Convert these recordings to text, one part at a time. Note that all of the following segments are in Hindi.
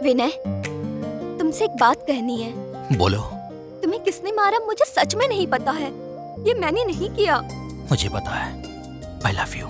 विनय, तुमसे एक बात कहनी है। बोलो। तुम्हें किसने मारा मुझे सच में नहीं पता है। ये मैंने नहीं किया। मुझे पता है। I love you.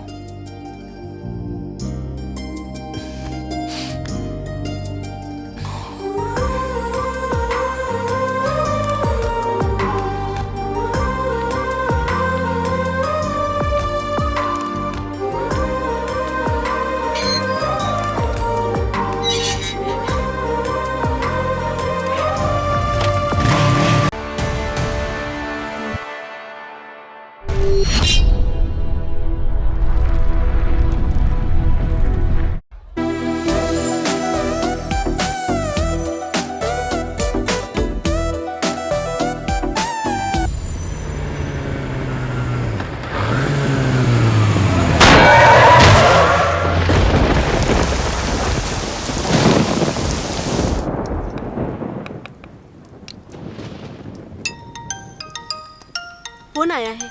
फोन आया है।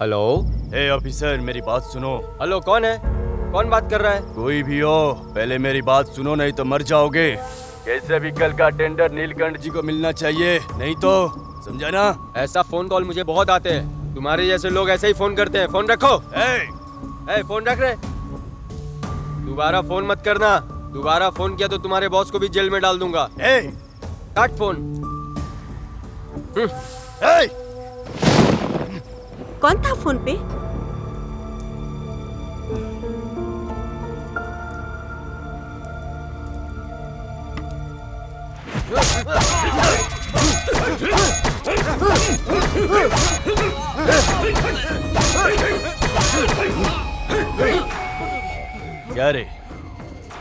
हेलो। हे ऑफिसर, मेरी बात सुनो। हेलो, कौन है? कौन बात कर रहा है? कोई भी हो, पहले मेरी बात सुनो, नहीं तो मर जाओगे। कैसे भी कल का टेंडर नीलकंठ जी को मिलना चाहिए, नहीं तो समझा ना। ऐसा फोन कॉल मुझे बहुत आते हैं। तुम्हारे जैसे लोग ऐसे ही फोन करते हैं। फोन रखो। फोन रख रहे। दोबारा फोन मत करना। दोबारा फोन किया तो तुम्हारे बॉस को भी जेल में डाल दूंगा। काट फोन। कौन था फोन पे? क्या रे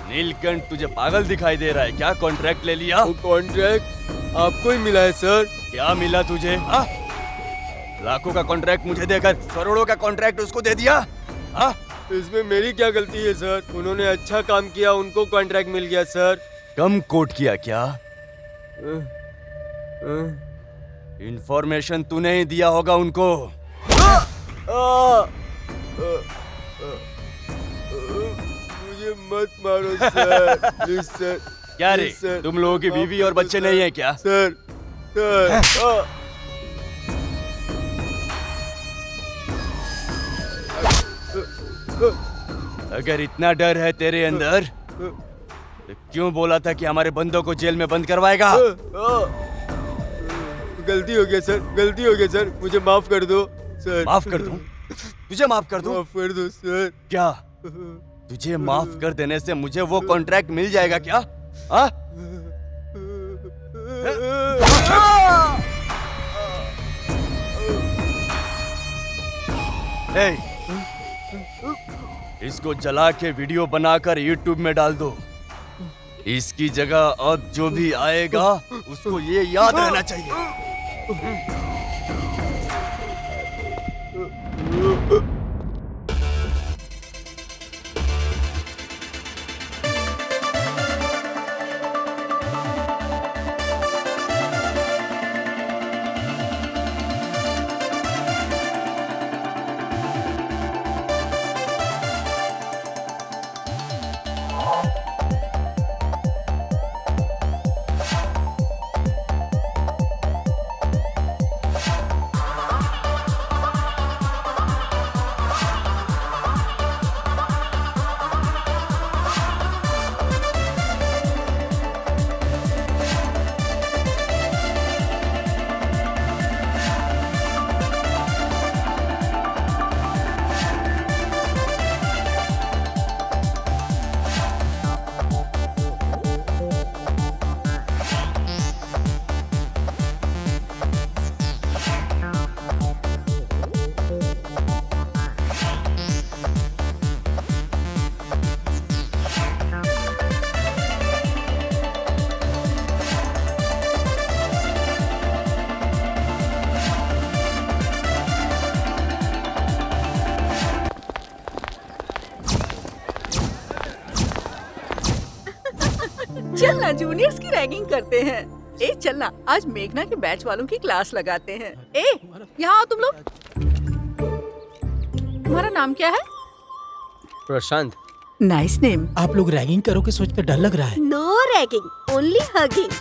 नीलकंठ, तुझे पागल दिखाई दे रहा है क्या? कॉन्ट्रैक्ट ले लिया? वो कॉन्ट्रैक्ट आपको ही मिला है सर। क्या मिला तुझे? लाखों का कॉन्ट्रैक्ट मुझे देकर करोड़ों का कॉन्ट्रैक्ट उसको दे दिया। इसमें मेरी क्या गलती है सर? उन्होंने अच्छा काम किया, उनको कॉन्ट्रैक्ट मिल गया सर। कम कोट किया क्या? इंफॉर्मेशन तूने ही दिया होगा उनको। मुझे मत मारो सर। Please sir. क्या रे, तुम लोगों की बीवी और बच्चे नहीं है क्या? सर अगर इतना डर है तेरे अंदर तो क्यों बोला था कि हमारे बंदों को जेल में बंद करवाएगा? गलती हो गया सर, गलती हो गया सर, मुझे माफ कर दो सर। माफ कर दूं? तुझे माफ कर दूं? माफ कर दो सर। क्या तुझे माफ कर देने से मुझे वो कॉन्ट्रैक्ट मिल जाएगा क्या? हाँ? इसको जला के वीडियो बनाकर यूट्यूब में डाल दो। इसकी जगह अब जो भी आएगा उसको ये याद रहना चाहिए। चलना जूनियर्स की रैगिंग करते हैं। ए चलना, आज मेघना के बैच वालों की क्लास लगाते हैं। ए यहाँ आओ तुम लोग। तुम्हारा नाम क्या है? प्रशांत। Nice name. आप लोग रैगिंग करोगे सोच कर डर लग रहा है। No ragging, only hugging.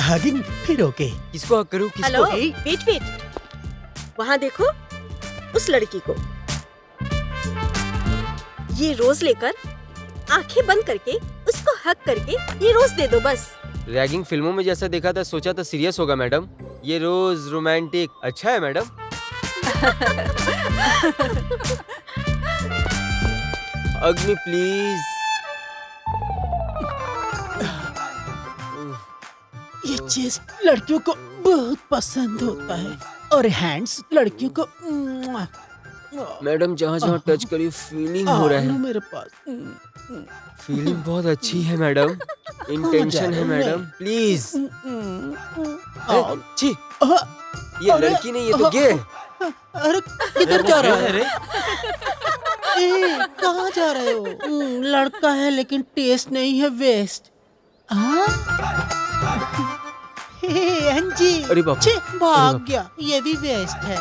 Hugging फिर ओके। किसको हक करूं? हेलो, किसको? वेट वेट, वहाँ देखो उस लड़की को। ये रोज लेकर आंखें बंद करके उसको हक करके ये रोज दे दो बस। रैगिंग फिल्मों में जैसा देखा था, सोचा था सीरियस होगा मैडम। ये रोज रोमांटिक अच्छा है मैडम। अग्नि प्लीज। ये चीज लड़कियों को बहुत पसंद होता है और हैंड्स लड़कियों को मैडम जहाँ जहाँ टच करी फीलिंग हो रहा है। मेरे पास फीलिंग बहुत अच्छी है मैडम। इंटेंशन है मैडम, प्लीज। छी, ये लड़की नहीं, ये तो गे। अरे किधर जा रहा है? कहाँ जा रहे हो? लड़का है लेकिन टेस्ट नहीं है, वेस्ट। अंजी, अरे बाप रे, छी, भाग गया। ये भी वेस्ट है।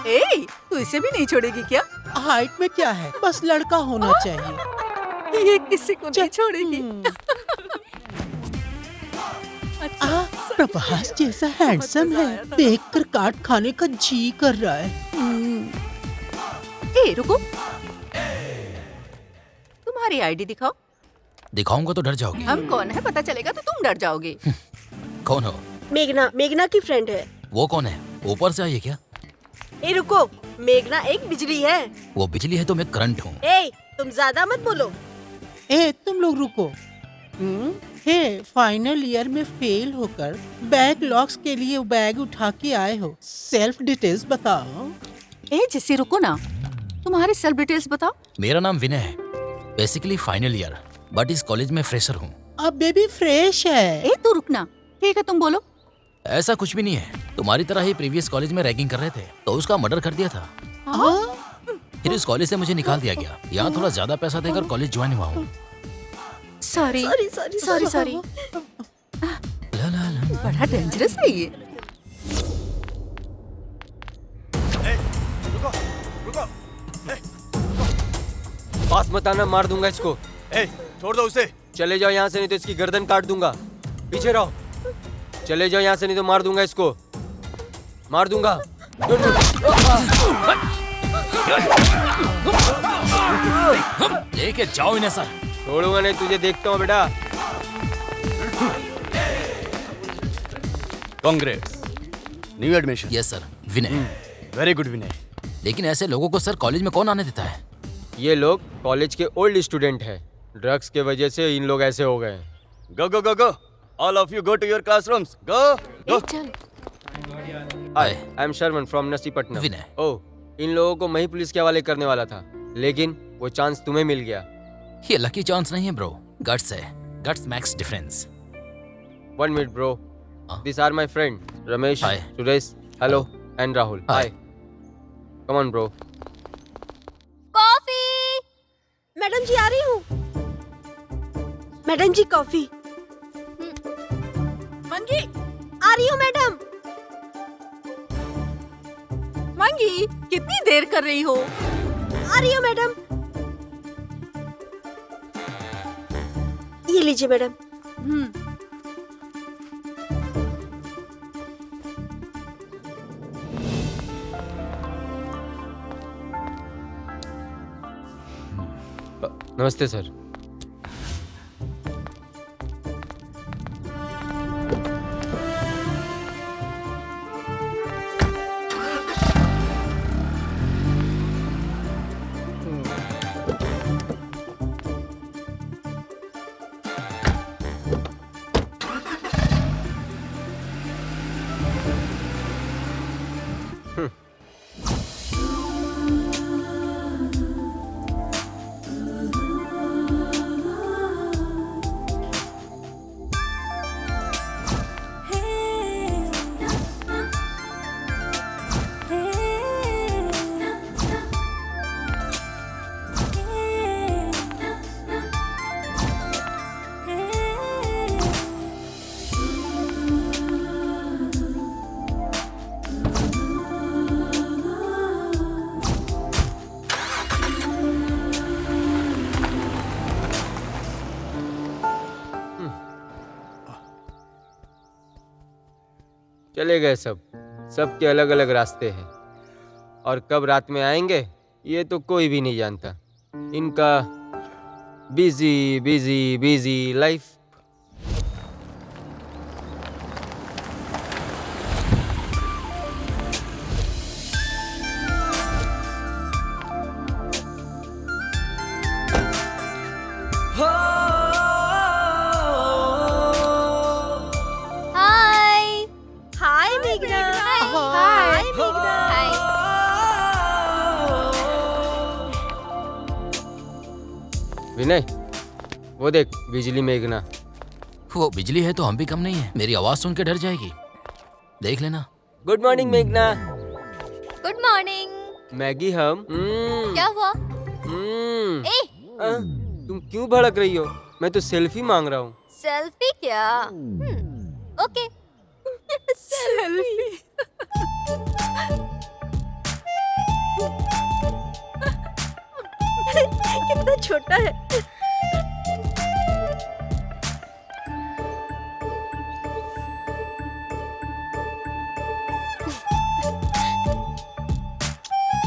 ए, तू इसे भी नहीं छोड़ेगी क्या? हाइट में क्या है, बस लड़का होना चाहिए। ये किसी को नहीं छोड़ेगी। प्रभास जैसा हैंडसम है, देखकर काट खाने का जी कर रहा है। ए, रुको, तुम्हारी आईडी दिखाओ। दिखाऊंगा तो डर जाओगी। हम कौन है पता चलेगा तो तुम डर जाओगे। कौन हो? मेघना, मेघना की फ्रेंड है। वो कौन है? ऊपर से आई है क्या? ए रुको, मेघना एक बिजली है। वो बिजली है तो मैं करंट हूँ। ए, तुम ज्यादा मत बोलो। ए, तुम लोग रुको। हे, फाइनल ईयर में फेल होकर बैकलॉग्स के लिए बैग उठा के आए हो। सेल्फ डिटेल्स बताओ। ए, जैसे रुको ना, तुम्हारी सेल्फ डिटेल्स बताओ। मेरा नाम विनय है, बेसिकली फाइनल ईयर, बट इस कॉलेज में फ्रेशर हूँ। अब बेबी फ्रेश है। ए, तू रुकना। ठीक है, तुम बोलो। ऐसा कुछ भी नहीं है, तुम्हारी तरह ही प्रीवियस कॉलेज में रैगिंग कर रहे थे तो उसका मर्डर कर दिया था। फिर इस कॉलेज से मुझे निकाल दिया गया। यहाँ थोड़ा ज्यादा पैसा देकर कॉलेज ज्वाइन हुआ हूँ। Sorry sorry sorry sorry sorry. बड़ा डेंजरस है ये। पास मत आना, मार दूंगा इसको। छोड़ दो उसे। चले जाओ यहाँ से, नहीं तो इसकी गर्दन काट दूंगा। पीछे रहो। चले जाओ यहाँ से, नहीं तो मार दूंगा इसको, मार दूंगा। लेके जाओ इन्हें सर। छोड़ूंगा नहीं तुझे, देखता हूँ बेटा। कांग्रेस, new admission. Yes sir, Vinay. Very good Vinay. लेकिन ऐसे लोगों को सर कॉलेज में कौन आने देता है? ये लोग कॉलेज के ओल्ड स्टूडेंट हैं। ड्रग्स के वजह से इन लोग ऐसे हो गए। Go go go go, all of you go to your classrooms. Go go. चल। Hi, I am Sharman from Nasipatnam. Vinay. Oh, इन लोगों को मैं ही पुलिस के हवाले करने वाला था, लेकिन वो चांस तुम्हें मिल गया। ये लकी चांस नहीं है ब्रो, गट्स है। Guts max difference. 1 minute bro, this are my friend Ramesh, Hi. Suresh, hello and Rahul. Hi. Hi, come on bro. Coffee. Madam ji आ रही हूँ। Madam ji coffee. मंगी, आ रही हूँ मैडम। मंगी, कितनी देर कर रही हो? आ रही हूँ मैडम। ये लीजिए मैडम। नमस्ते सर। चले गए सब, सबके अलग अलग रास्ते हैं और कब रात में आएंगे ये तो कोई भी नहीं जानता। इनका बिजी बिजी बिजी लाइफ। हाय हाय मेघना। हाय मेघना। हाय। विनय, वो देख बिजली मेघना। वो बिजली है तो हम भी कम नहीं है। मेरी आवाज सुन के डर जाएगी, देख लेना। गुड मॉर्निंग मेघना। Good morning. मैगी हम क्या हुआ? ए तुम क्यों भड़क रही हो? मैं तो सेल्फी मांग रहा हूँ। सेल्फी क्या? ओके। सेल्फी। कितना छोटा है।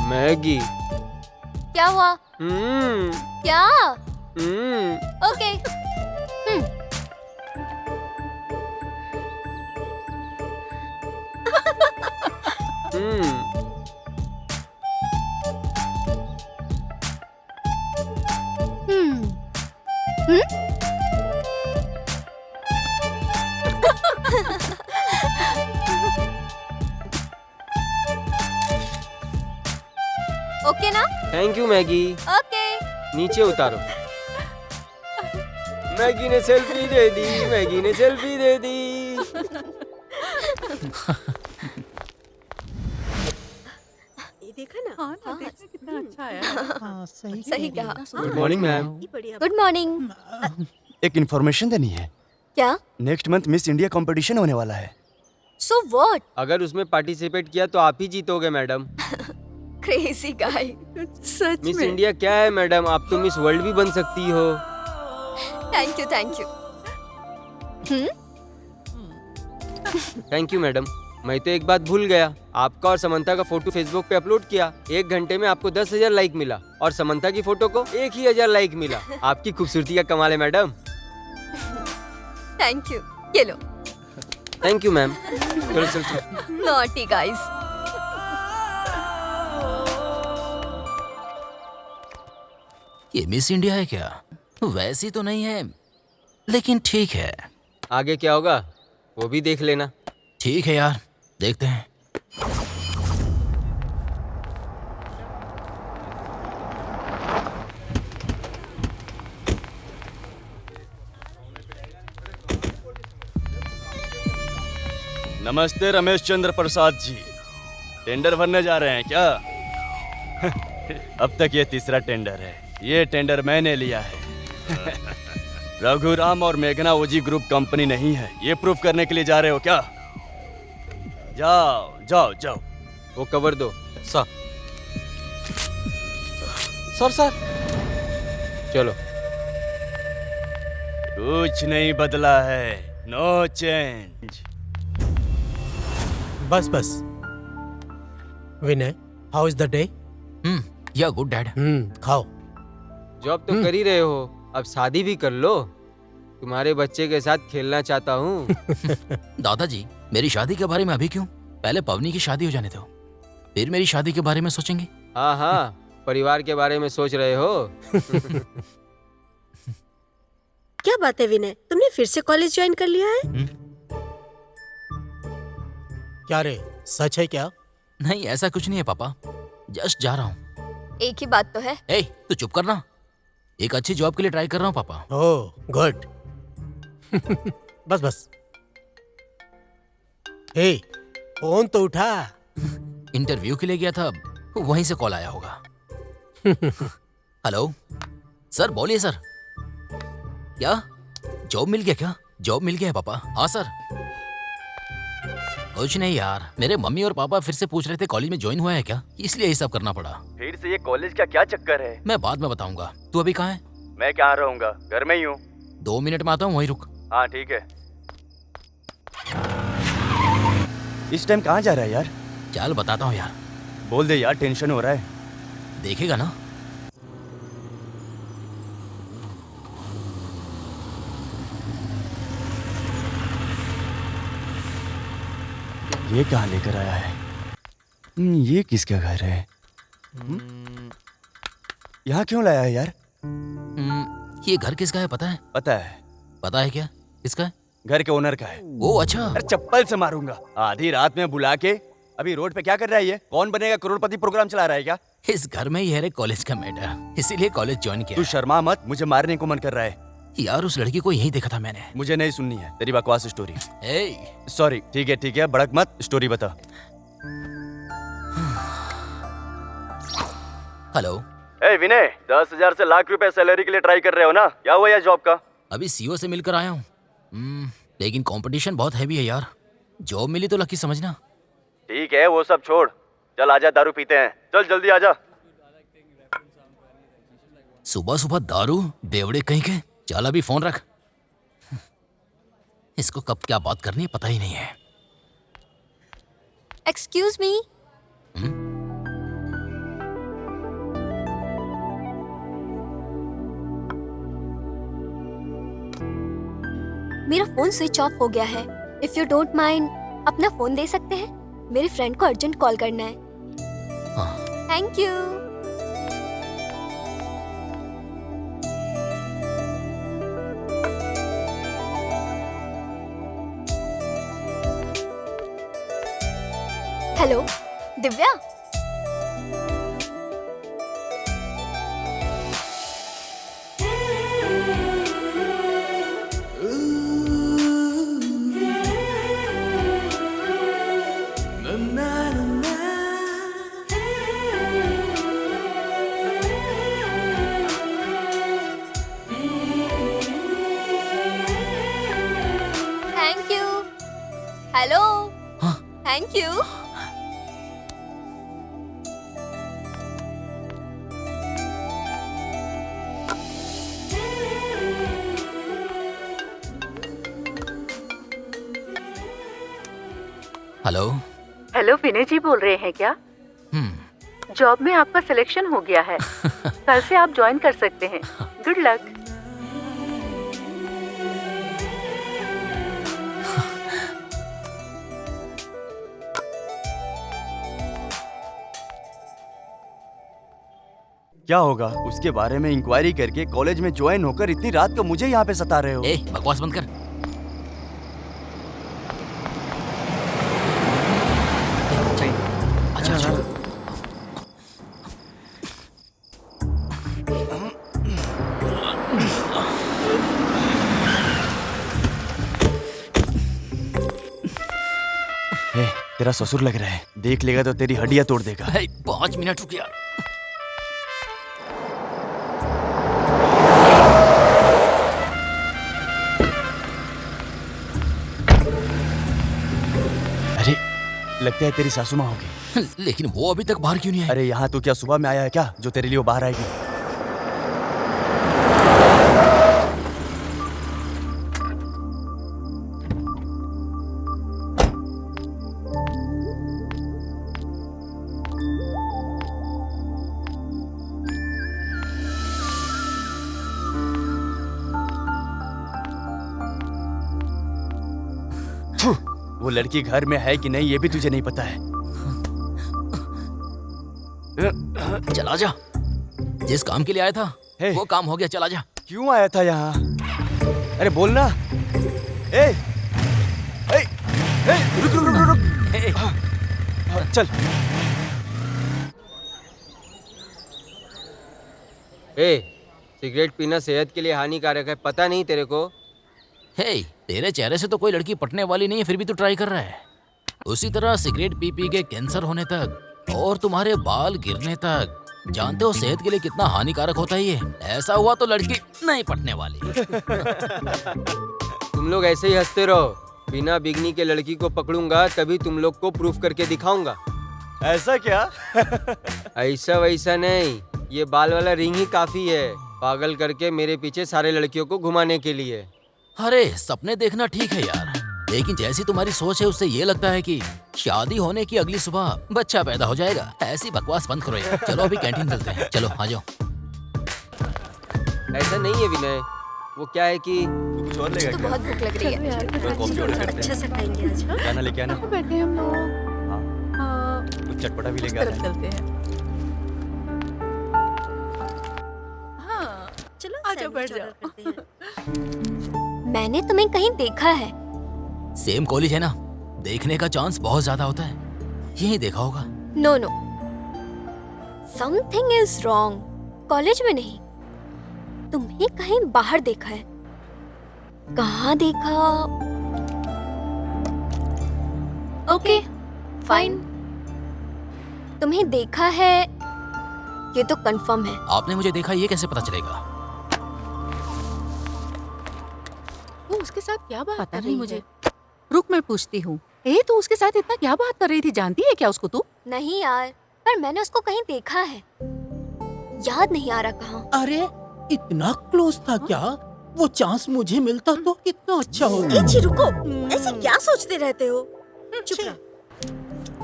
मैगी। क्या हुआ? हम्म क्या? हम्म ओके। हम्म ओके ना? Thank you Maggi. ओके। नीचे उतारो। मैगी ने सेल्फी दे दी, मैगी ने सेल्फी दे दी। ये देखा ना। हाँ ना, देखना कितना अच्छा आया। हाँ, सही सही कह रही कहा। हो। Good morning ma'am. ये बढ़िया। Good morning. एक इन्फॉर्मेशन देनी है। क्या? Next month Miss India competition होने वाला है। So what? अगर उसमें पार्टिसिपेट किया तो आप ही जीतोगे मैडम। Crazy guy. सच मिस में। इंडिया क्या है मैडम, आप तो मिस वर्ल्ड भी बन सकती हो। Thank you thank you. Thank you madam. मैं तो एक बात भूल गया, आपका और समंता का फोटो फेसबुक पे अपलोड किया। 1 घंटे में आपको 10,000 लाइक मिला और समंता की फोटो को 1,000 लाइक मिला। आपकी खूबसूरती का कमाल है मैडम। Thank you. ये लो। Thank you ma'am. चलो चलो चलो। Naughty guys. ये मिस इंडिया है क्या? वैसी तो नहीं है, लेकिन ठीक है। आगे क्या होगा वो भी देख लेना। ठीक है यार, देखते हैं। नमस्ते रमेश चंद्र प्रसाद जी। टेंडर भरने जा रहे हैं क्या? अब तक ये तीसरा टेंडर है। ये टेंडर मैंने लिया है। रघुराम और मेघना ओजी ग्रुप कंपनी नहीं है, ये प्रूफ करने के लिए जा रहे हो क्या? जाओ जाओ जाओ। वो कवर दो। सर चलो। कुछ नहीं बदला है, नो चेंज। बस बस। Vinay, how is the day? या गुड डैड। खाओ। जॉब तो कर ही रहे हो, अब शादी भी कर लो। तुम्हारे बच्चे के साथ खेलना चाहता हूँ। दादाजी, मेरी शादी के बारे में अभी क्यों? पहले पवनी की शादी हो जाने दो, फिर मेरी शादी के बारे में सोचेंगे। हाँ हाँ, परिवार के बारे में सोच रहे हो। क्या बात है विनय, तुमने फिर से कॉलेज ज्वाइन कर लिया है? क्या रे, सच है क्या? नहीं, ऐसा कुछ नहीं है पापा, जस्ट जा रहा हूँ। एक ही बात तो है। ए, तू चुप करना। एक अच्छी जॉब के लिए ट्राई कर रहा हूँ पापा। Oh good. बस बस। हे, फोन तो उठा। इंटरव्यू के लिए गया था, वहीं से कॉल आया होगा। हेलो सर, बोलिए सर। क्या जॉब मिल गया? क्या जॉब मिल गया है पापा? हाँ सर। कुछ नहीं यार, मेरे मम्मी और पापा फिर से पूछ रहे थे कॉलेज में ज्वाइन हुआ है क्या, इसलिए ये सब करना पड़ा। फिर से ये कॉलेज का क्या चक्कर है? मैं बाद में बताऊंगा। तू अभी कहाँ है? मैं कहाँ रहूंगा, घर में ही हूँ। 2 मिनट में आता हूँ, वहीं रुक। हाँ ठीक है। इस टाइम कहाँ जा रहा है यार? चल बताता हूँ यार, बोल दे यार, टेंशन हो रहा है। देखेगा ना। ये कहाँ लेकर आया है? ये किसका घर है? यहाँ क्यों लाया है यार? ये घर किसका है पता है? पता है। पता है क्या किसका है? घर के ओनर का है। ओ अच्छा। अरे चप्पल से मारूंगा। आधी रात में बुला के अभी रोड पे क्या कर रहा है ये? कौन बनेगा करोड़पति प्रोग्राम चला रहा है क्या? इस घर में ही है रे कॉलेज का मैटर, इसीलिए कॉलेज ज्वाइन तू किया। शर्मा मत, मुझे मारने को मन कर रहा है। यार उस लड़की को यहीं देखा था मैंने। मुझे नहीं सुननी है तेरी बकवास स्टोरी। ए, सॉरी, ठीक है, भड़क मत, स्टोरी बता। हेलो। ए विनय, 10,000 से लाख रुपए सैलरी के लिए ट्राई कर रहे हो ना? क्या हुआ यार जॉब का? अभी सीईओ से मिलकर आया हूँ। लेकिन कंपटीशन बहुत हैवी है यार। जॉब मिली तो लकी समझना। ठीक है, वो सब छोड़, चल आजा दारू पीते हैं। चल जल्दी आजा। सुबह सुबह दारू, बेवड़े कहीं के। चल अभी फोन रख। इसको कब क्या बात करनी है पता ही नहीं है। Excuse me. मेरा फोन स्विच ऑफ हो गया है। इफ यू डोंट माइंड अपना फोन दे सकते हैं? मेरे फ्रेंड को अर्जेंट कॉल करना है। Thank you. Hello Divya. Thank you. Hello. Thank you. Hello. Hello Vinay ji बोल रहे हैं क्या? जॉब में आपका सिलेक्शन हो गया है। कल से आप ज्वाइन कर सकते हैं। Good luck. क्या होगा? उसके बारे में इंक्वायरी करके कॉलेज में ज्वाइन होकर इतनी रात को मुझे यहाँ पे सता रहे हो। ए, बकवास बंद कर। अच्छा अच्छा। ए, तेरा ससुर लग रहा है, देख लेगा तो तेरी हड्डियां तोड़ देगा। 5 मिनट रुक यार। अरे लगता है तेरी सासू माँ होगी। लेकिन वो अभी तक बाहर क्यों नहीं आई? अरे यहाँ तो क्या सुबह में आया है क्या जो तेरे लिए वो बाहर आएगी? वो लड़की घर में है कि नहीं ये भी तुझे नहीं पता है। चला जा। जिस काम के लिए आया था वो काम हो गया, चला जा। क्यों आया था यहाँ? अरे बोलना। ए, ए, ए, रुक रुक रुक रुक। हाँ, चल। सिगरेट पीना सेहत के लिए हानिकारक है, पता नहीं तेरे को? हे, तेरे चेहरे से तो कोई लड़की पटने वाली नहीं है, फिर भी तू ट्राई कर रहा है। उसी तरह सिगरेट पी पी के कैंसर होने तक और तुम्हारे बाल गिरने तक। जानते हो सेहत के लिए कितना हानिकारक होता है ये? ऐसा हुआ तो लड़की नहीं पटने वाली। तुम लोग ऐसे ही हंसते रहो। बिना बिगनी के लड़की को पकड़ूंगा तभी तुम लोग को प्रूफ करके दिखाऊंगा। ऐसा क्या? ऐसा वैसा नहीं, ये बाल वाला रिंग ही काफी है पागल करके मेरे पीछे सारे लड़कियों को घुमाने के लिए। अरे सपने देखना ठीक है यार, लेकिन जैसी तुम्हारी सोच है उससे ये लगता है कि शादी होने की अगली सुबह बच्चा पैदा हो जाएगा। ऐसी बकवास बंद करो यार। चलो अभी कैंटीन चलते हैं। चलो आ जाओ। ऐसा नहीं है विनय, वो क्या है कि कुछ और लेगा तो क्या? बहुत भूख लग रही है। कोई कॉफी ऑर्डर करते अच्छा हैं। से खाएंगे आज। हाँ? खाना लेके आना। बैठे हम लोग हाँ, कुछ चटपटा भी लेके आना। चलते हैं। चलो आ जाओ, बैठ सैंडविच जाओ। ऑर्डर करते हैं। मैंने तुम्हें कहीं देखा है। सेम कॉलेज है ना, देखने का चांस बहुत ज्यादा होता है। यही देखा होगा। No no, something is wrong. College में नहीं, तुम्हें कहीं बाहर देखा है। कहाँ देखा? ओके फाइन, तुम्हें देखा है ये तो कंफर्म है। आपने मुझे देखा, ये कैसे पता चलेगा? वो उसके साथ क्या बात पता कर रही नहीं मुझे? रुक, मैं पूछती हूँ। तू उसके साथ इतना क्या बात कर रही थी? जानती है क्या उसको तू? नहीं यार, पर मैंने उसको कहीं देखा है, याद नहीं आ रहा कहाँ। अरे इतना क्लोज था क्या? वो चांस मुझे मिलता तो कितना अच्छा होता। ए, जी रुको, ऐसे क्या सोचते रहते हो? चुप रहो।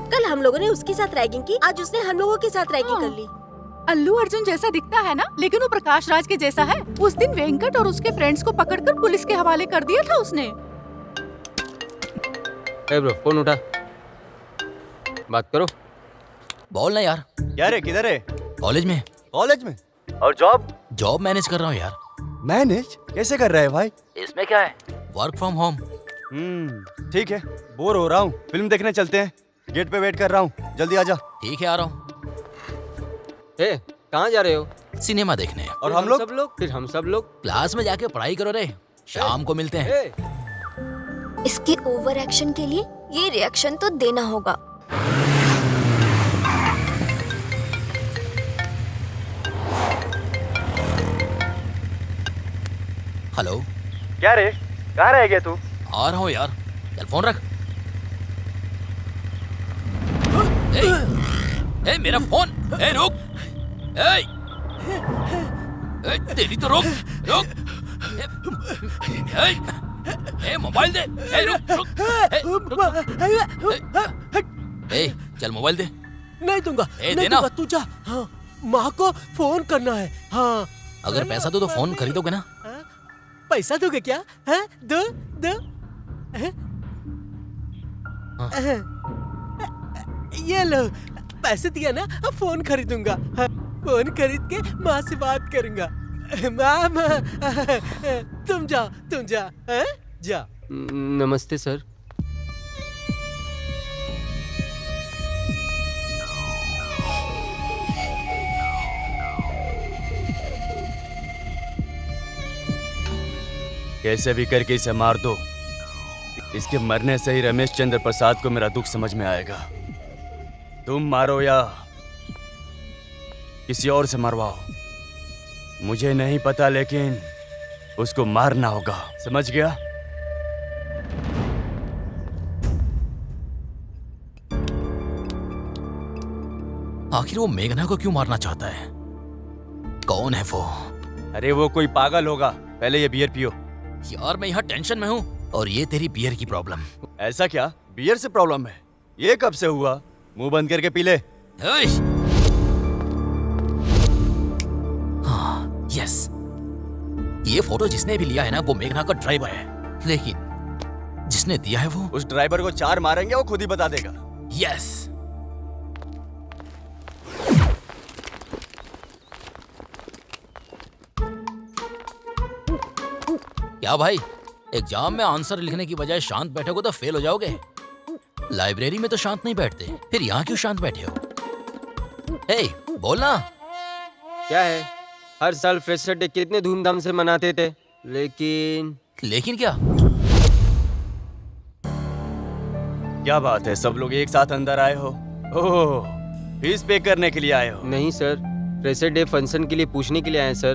कल हम लोगों ने उसके साथ रैगिंग की, आज उसने हम लोगों के साथ रैगिंग कर ली। अल्लू अर्जुन जैसा दिखता है ना, लेकिन वो प्रकाश राज के जैसा है। उस दिन वेंकट और उसके फ्रेंड्स को पकड़कर पुलिस के हवाले कर दिया था उसने। ए ब्रो, फोन उठा, बात करो। बोल ना यार। क्या रे, किधर है? कॉलेज में। कॉलेज में? और जॉब? जॉब मैनेज कर रहा हूँ यार। मैनेज कैसे कर रहा है भाई? इसमें क्या है, वर्क फ्रॉम होम। ठीक है, बोर हो रहा हूँ, फिल्म देखने चलते हैं। गेट पे वेट कर रहा हूँ, जल्दी आ जा। ठीक है, आ रहा हूँ। ए, कहाँ जा रहे हो? सिनेमा देखने। और फिर हम लोग? सब लोग? फिर हम सब लोग क्लास में जाके पढ़ाई करो रे, शाम को मिलते हैं। ए, इसके ओवर एक्शन के लिए ये रिएक्शन तो देना होगा। हेलो। क्या रे, कहाँ रह गया तू? आ रहा हूँ यार, चल फोन रख। ए, मेरा फोन। ए रुक। ए, तेरी तो रुक रुक। ए, मोबाइल दे। ए रुक रुक। ए, चल मोबाइल दे। नहीं दूंगा, ए, नहीं देना। दूंगा, तू जा। हाँ, माँ को फोन करना है। हाँ, अगर पैसा दो तो फोन खरीदोगे ना? हाँ? पैसा दोगे क्या? हाँ? दो दो। हाँ? ये लो, पैसे दिया ना, अब फोन खरीदूंगा। हाँ, फोन खरीद के माँ से बात करूंगा। माँ, तुम जाओ, तुम जाओ। हाँ? जा। नमस्ते सर। कैसे भी करके इसे मार दो। इसके मरने से ही रमेश चंद्र प्रसाद को मेरा दुख समझ में आएगा। तुम मारो या किसी और से मरवाओ, मुझे नहीं पता, लेकिन उसको मारना होगा, समझ गया? आखिर वो मेघना को क्यों मारना चाहता है? कौन है वो? अरे वो कोई पागल होगा। पहले ये बियर पियो। यार मैं यहाँ टेंशन में हूँ और ये तेरी बियर की प्रॉब्लम। ऐसा क्या? बियर से प्रॉब्लम है? ये कब से हुआ? मुंह बंद करके पी ले। हाँ, यस। ये फोटो जिसने भी लिया है ना, वो मेघना का ड्राइवर है, लेकिन जिसने दिया है वो। उस ड्राइवर को 4 मारेंगे, वो खुद ही बता देगा। यस। क्या भाई, एग्जाम में आंसर लिखने की बजाय शांत बैठोगे तो फेल हो जाओगे। लाइब्रेरी में तो शांत नहीं बैठते, फिर यहाँ क्यों शांत बैठे हो? हे, बोलना। क्या है, हर साल फ्रेशर डे कितने धूमधाम से मनाते थे, लेकिन क्या? क्या बात है, सब लोग एक साथ अंदर आए हो? ओह, फीस पे करने के लिए आए हो? नहीं सर, फ्रेशर डे फंक्शन के लिए पूछने के लिए आए सर।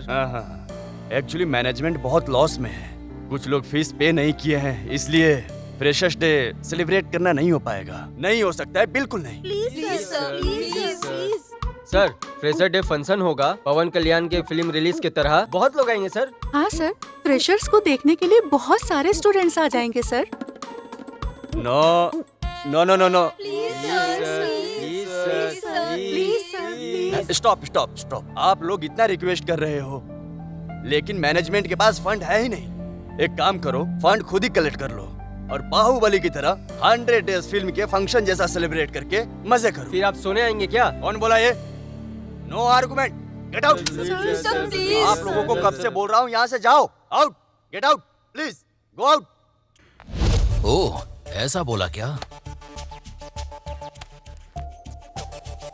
एक्चुअली मैनेजमेंट बहुत लॉस में है। कुछ लोग फीस पे नहीं किए हैं, इसलिए फ्रेशर्स डे सेलिब्रेट करना नहीं हो पाएगा। नहीं हो सकता है, बिल्कुल नहीं। Please sir, please please. Sir, fresher day function होगा पवन कल्याण के फिल्म रिलीज की तरह। बहुत लोग आएंगे सर। हाँ सर, फ्रेशर्स को देखने के लिए बहुत सारे स्टूडेंट्स आ जाएंगे sir. No, no no no no, please stop stop stop. आप लोग इतना रिक्वेस्ट कर रहे हो, लेकिन मैनेजमेंट के पास फंड है ही नहीं। एक काम करो, फंड खुद ही कलेक्ट कर लो और बाहुबली की तरह 100 डेज फिल्म के फंक्शन जैसा सेलिब्रेट करके मजे करो। फिर आप सोने आएंगे क्या? कौन बोला ये? No argument, get out. आप लोगों को कब से बोल रहा हूँ, यहाँ से जाओ, out, get out, please go out. Oh, ऐसा बोला क्या?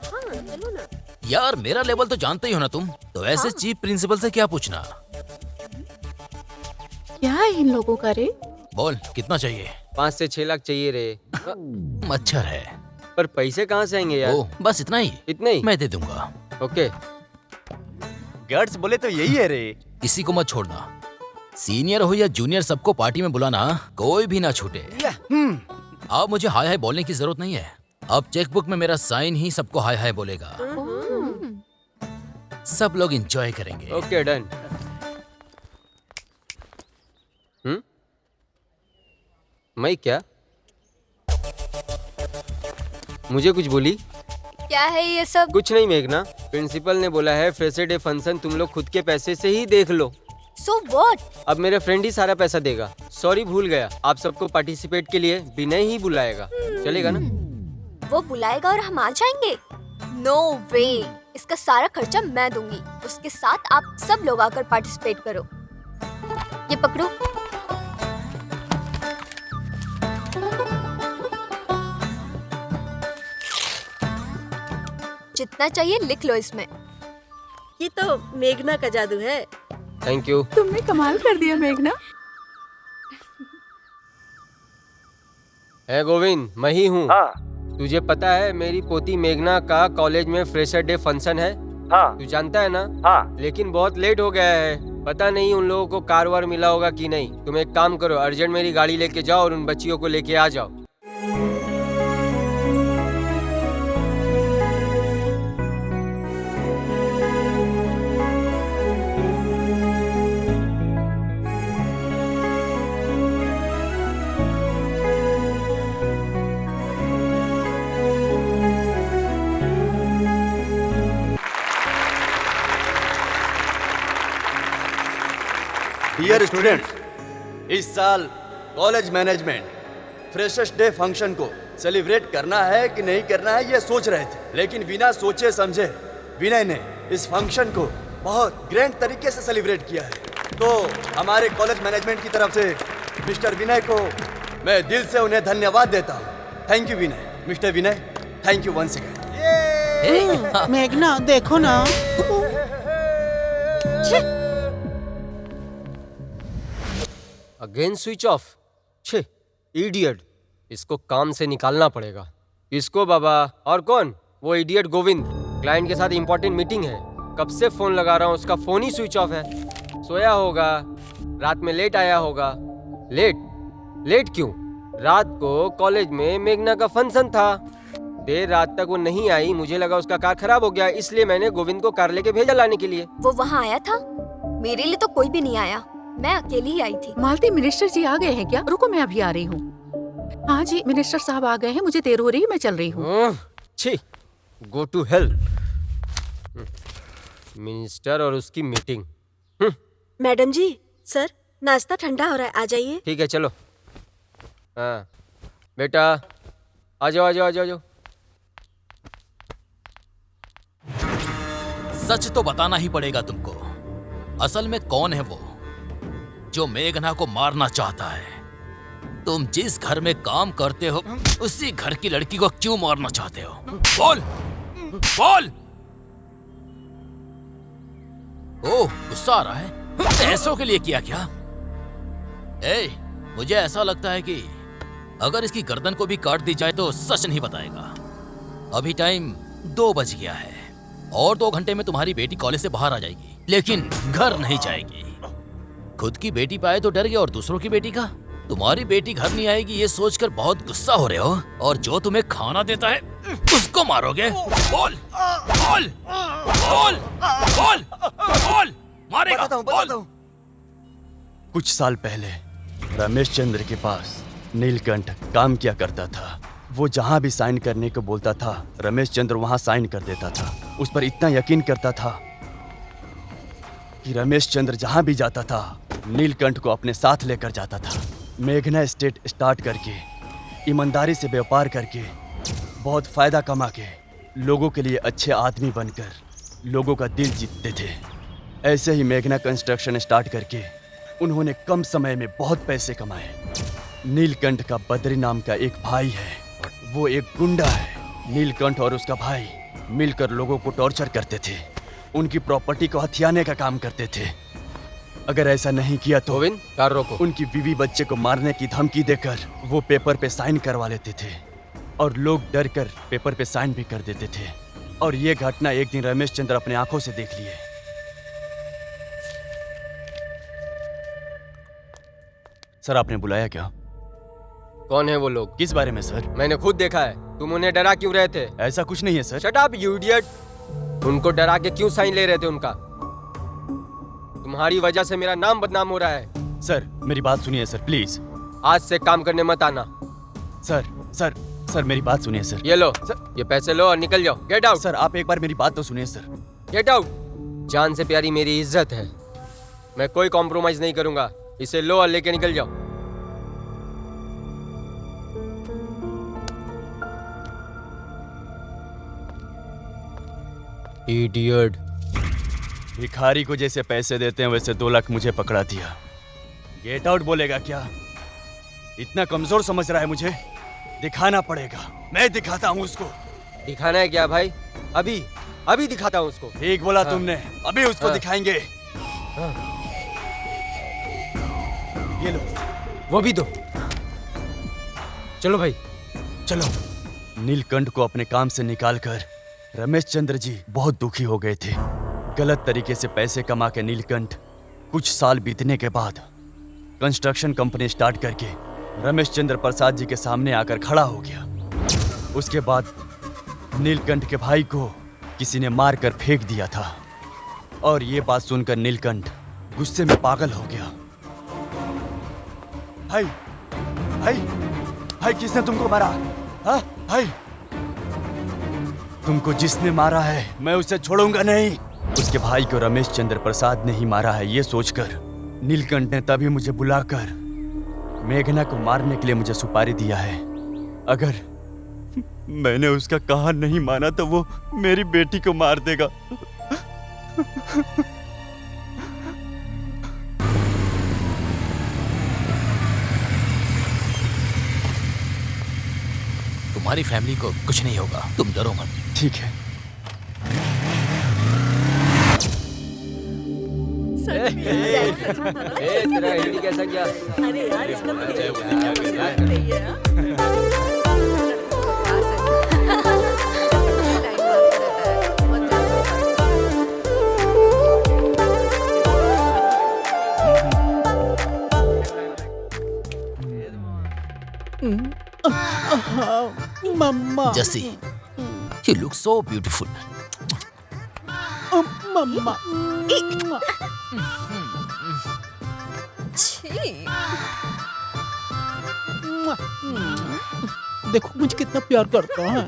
हाँ चलो ना। यार मेरा लेवल तो जानते ही हो ना तुम, तो ऐसे चीफ प्रिंसिपल से क्या पूछना? क्या है इन लोगों का रे? बोल कितना चाहिए? 5 से 6 लाख चाहिए रे। मच्छर है। पर पैसे कहाँ से आएंगे यार? ओह, बस इतना ही? इतने ही? मैं दे दूंगा। ओके। गट्स बोले तो यही है रे। किसी को मत छोड़ना, सीनियर हो या जूनियर सबको पार्टी में बुलाना, कोई भी ना छूटे। अब मुझे हाय हाय बोलने की जरूरत नहीं है, अब चेकबुक में मेरा साइन ही सबको हाय हाय बोलेगा। सब लोग एंजॉय करेंगे। Okay done. मैं क्या? मुझे कुछ बोली? क्या है ये सब? कुछ नहीं मेघना, प्रिंसिपल ने बोला है फ्रेशर डे फंक्शन तुम लोग खुद के पैसे से ही देख लो। So what? अब मेरे फ्रेंड ही सारा पैसा देगा। सॉरी भूल गया, आप सबको पार्टिसिपेट के लिए विनय ही बुलाएगा। चलेगा ना? वो बुलाएगा और हम आ जाएंगे? नो वे, इसका सारा खर्चा मैं दूंगी। उसके साथ आप सब लोग आकर पार्टिसिपेट करो। ये पकड़ो। जितना चाहिए लिख लो इसमें। ये तो मेघना का जादू है। Thank you. तुमने कमाल कर दिया मेघना। है गोविंद, मैं ही हूँ। तुझे पता है मेरी पोती मेघना का कॉलेज में फ्रेशर डे फंक्शन है? तू जानता है ना? लेकिन बहुत लेट हो गया है, पता नहीं उन लोगों को कार वार मिला होगा कि नहीं। तुम एक काम करो, अर्जेंट मेरी गाड़ी लेके जाओ और उन बच्चियों को लेके आ जाओ। डियर स्टूडेंट्स, इस साल college management freshers day function को सेलिब्रेट करना है कि नहीं करना है ये सोच रहे थे, लेकिन बिना सोचे समझे विनय ने इस फंक्शन को बहुत ग्रैंड तरीके से सेलिब्रेट किया है। तो हमारे कॉलेज मैनेजमेंट की तरफ से मिस्टर विनय को मैं दिल से उन्हें धन्यवाद देता हूँ। Thank you Vinay, mister Vinay, thank you once again. मेघना देखो ना। Again switch off. छे, इडियट, इसको काम से निकालना पड़ेगा। इसको बाबा। और कौन? वो इडियट गोविंद। क्लाइंट के साथ इंपॉर्टेंट मीटिंग है, कब से फोन लगा रहा हूँ, उसका फोन ही स्विच ऑफ है। सोया होगा, रात में लेट आया होगा। लेट क्यों? रात को कॉलेज में मेघना का फंक्शन था, देर रात तक वो नहीं आई। मुझे लगा उसका कार खराब हो गया, इसलिए मैंने गोविंद को कार लेके भेजा लाने के लिए। वो वहाँ आया था? मेरे लिए तो कोई भी नहीं आया, मैं अकेली ही आई थी। मालती, मिनिस्टर जी आ गए हैं क्या? रुको मैं अभी आ रही हूँ। हाँ जी, मिनिस्टर साहब आ गए हैं, मुझे देर हो रही है, मैं चल रही हूँ। छी, गो टू हेल। मिनिस्टर और उसकी मीटिंग। मैडम जी, सर नाश्ता ठंडा हो रहा है, आ जाइए। ठीक है चलो। हाँ बेटा, आ जाओ आ जाओ आ जाओ आ जाओ। सच तो बताना ही पड़ेगा तुमको, असल में कौन है वो जो मेघना को मारना चाहता है? तुम जिस घर में काम करते हो उसी घर की लड़की को क्यों मारना चाहते हो? बोल बोल। ओह, गुस्सा आ रहा है? पैसों के लिए किया क्या? मुझे ऐसा लगता है कि अगर इसकी गर्दन को भी काट दी जाए तो सच नहीं बताएगा। अभी टाइम 2 बज गया है और 2 घंटे में तुम्हारी बेटी कॉलेज से बाहर आ जाएगी, लेकिन घर नहीं जाएगी। खुद की बेटी पाए तो डर गया और दूसरों की बेटी का? तुम्हारी बेटी घर नहीं आएगी ये सोचकर बहुत गुस्सा हो रहे हो, और जो तुम्हें खाना देता है उसको मारोगे? बोल बोल बोल बोल बोल। मारेगा? बताता हूँ। कुछ साल पहले रमेश चंद्र के पास नीलकंठ काम किया करता था। वो जहां भी साइन करने को बोलता था रमेश चंद्र वहां साइन कर देता था। उस पर इतना यकीन करता था कि रमेश चंद्र जहां भी जाता था नीलकंठ को अपने साथ लेकर जाता था। मेघना स्टेट स्टार्ट करके ईमानदारी से व्यापार करके बहुत फायदा कमा के लोगों के लिए अच्छे आदमी बनकर लोगों का दिल जीतते थे। ऐसे ही मेघना कंस्ट्रक्शन स्टार्ट करके उन्होंने कम समय में बहुत पैसे कमाए। नीलकंठ का बद्री नाम का एक भाई है, वो एक गुंडा है। नीलकंठ और उसका भाई मिलकर लोगों को टॉर्चर करते थे, उनकी प्रॉपर्टी को हथियाने का काम करते थे। अगर ऐसा नहीं किया तो गोविंद, कार रोको। उनकी बीवी बच्चे को मारने की धमकी देकर वो पेपर पे साइन करवा लेते थे और लोग डर कर पेपर पे साइन भी कर देते थे। और ये घटना एक दिन रमेश चंद्र अपने आंखों से देख लिए। सर, आपने बुलाया क्या? कौन है वो लोग? किस बारे में सर? मैंने खुद देखा है। तुम उन्हें डरा क्यों रहे थे? ऐसा कुछ नहीं है sir. Shut up you idiot. उनको डरा के क्यों साइन ले रहे थे उनका? तुम्हारी वजह से मेरा नाम बदनाम हो रहा है। सर, मेरी बात सुनिए सर, प्लीज। आज से काम करने मत आना। सर मेरी बात सुनिए सर। ये लो सर, ये पैसे लो और निकल जाओ। Get out. सर आप एक बार मेरी बात तो सुनिए सर। Get out. जान से प्यारी मेरी इज्जत है, मैं कोई कॉम्प्रोमाइज नहीं करूंगा। इसे लो और लेके निकल जाओ। इडियट। भिखारी को जैसे पैसे देते हैं वैसे 2 लाख मुझे पकड़ा दिया। गेट आउट बोलेगा क्या? इतना कमजोर समझ रहा है मुझे? दिखाना पड़ेगा, मैं दिखाता हूँ उसको। दिखाना है क्या भाई? अभी अभी दिखाता हूँ उसको। ठीक बोला हाँ। तुमने, अभी उसको हाँ। दिखाएंगे। ये लो, वो भी दो। चलो भाई चलो। नीलकंठ को अपने काम से निकालकर रमेश चंद्र जी बहुत दुखी हो गए थे। गलत तरीके से पैसे कमा के नीलकंठ कुछ साल बीतने के बाद कंस्ट्रक्शन कंपनी स्टार्ट करके रमेश चंद्र प्रसाद जी के सामने आकर खड़ा हो गया। उसके बाद नीलकंठ के भाई को किसी ने मार कर फेंक दिया था और ये बात सुनकर नीलकंठ गुस्से में पागल हो गया। भाई भाई भाई, किसने तुमको मारा? हाँ भाई, तुमको जिसने मारा है मैं उसे छोड़ूंगा नहीं। उसके भाई को रमेश चंद्र प्रसाद ने ही मारा है, ये सोचकर नीलकंठ ने तभी मुझे बुलाकर मेघना को मारने के लिए मुझे सुपारी दिया है। अगर मैंने उसका कहा नहीं माना तो वो मेरी बेटी को मार देगा। तुम्हारी फैमिली को कुछ नहीं होगा, तुम डरो मत। ठीक है। तेरा हिंदी कैसा गया? अरे यार इसका मम्मा, Jassi, you look so beautiful. मम्मा। देखो मुझे कितना प्यार करता है।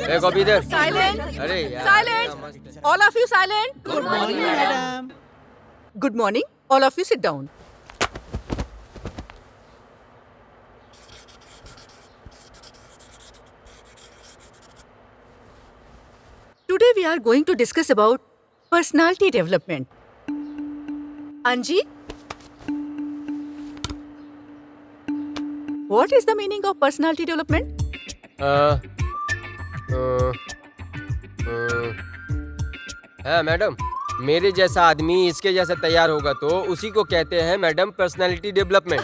देखो अभी इधर। साइलेंट, अरे यार, silent, all of you silent. Good morning madam. Good morning, all of you sit down. Today we are going to discuss about personality development. Anji, what is the meaning of personality development? हाँ मैडम, मेरे जैसा आदमी इसके जैसा तैयार होगा तो उसी को कहते हैं मैडम पर्सनालिटी डेवलपमेंट।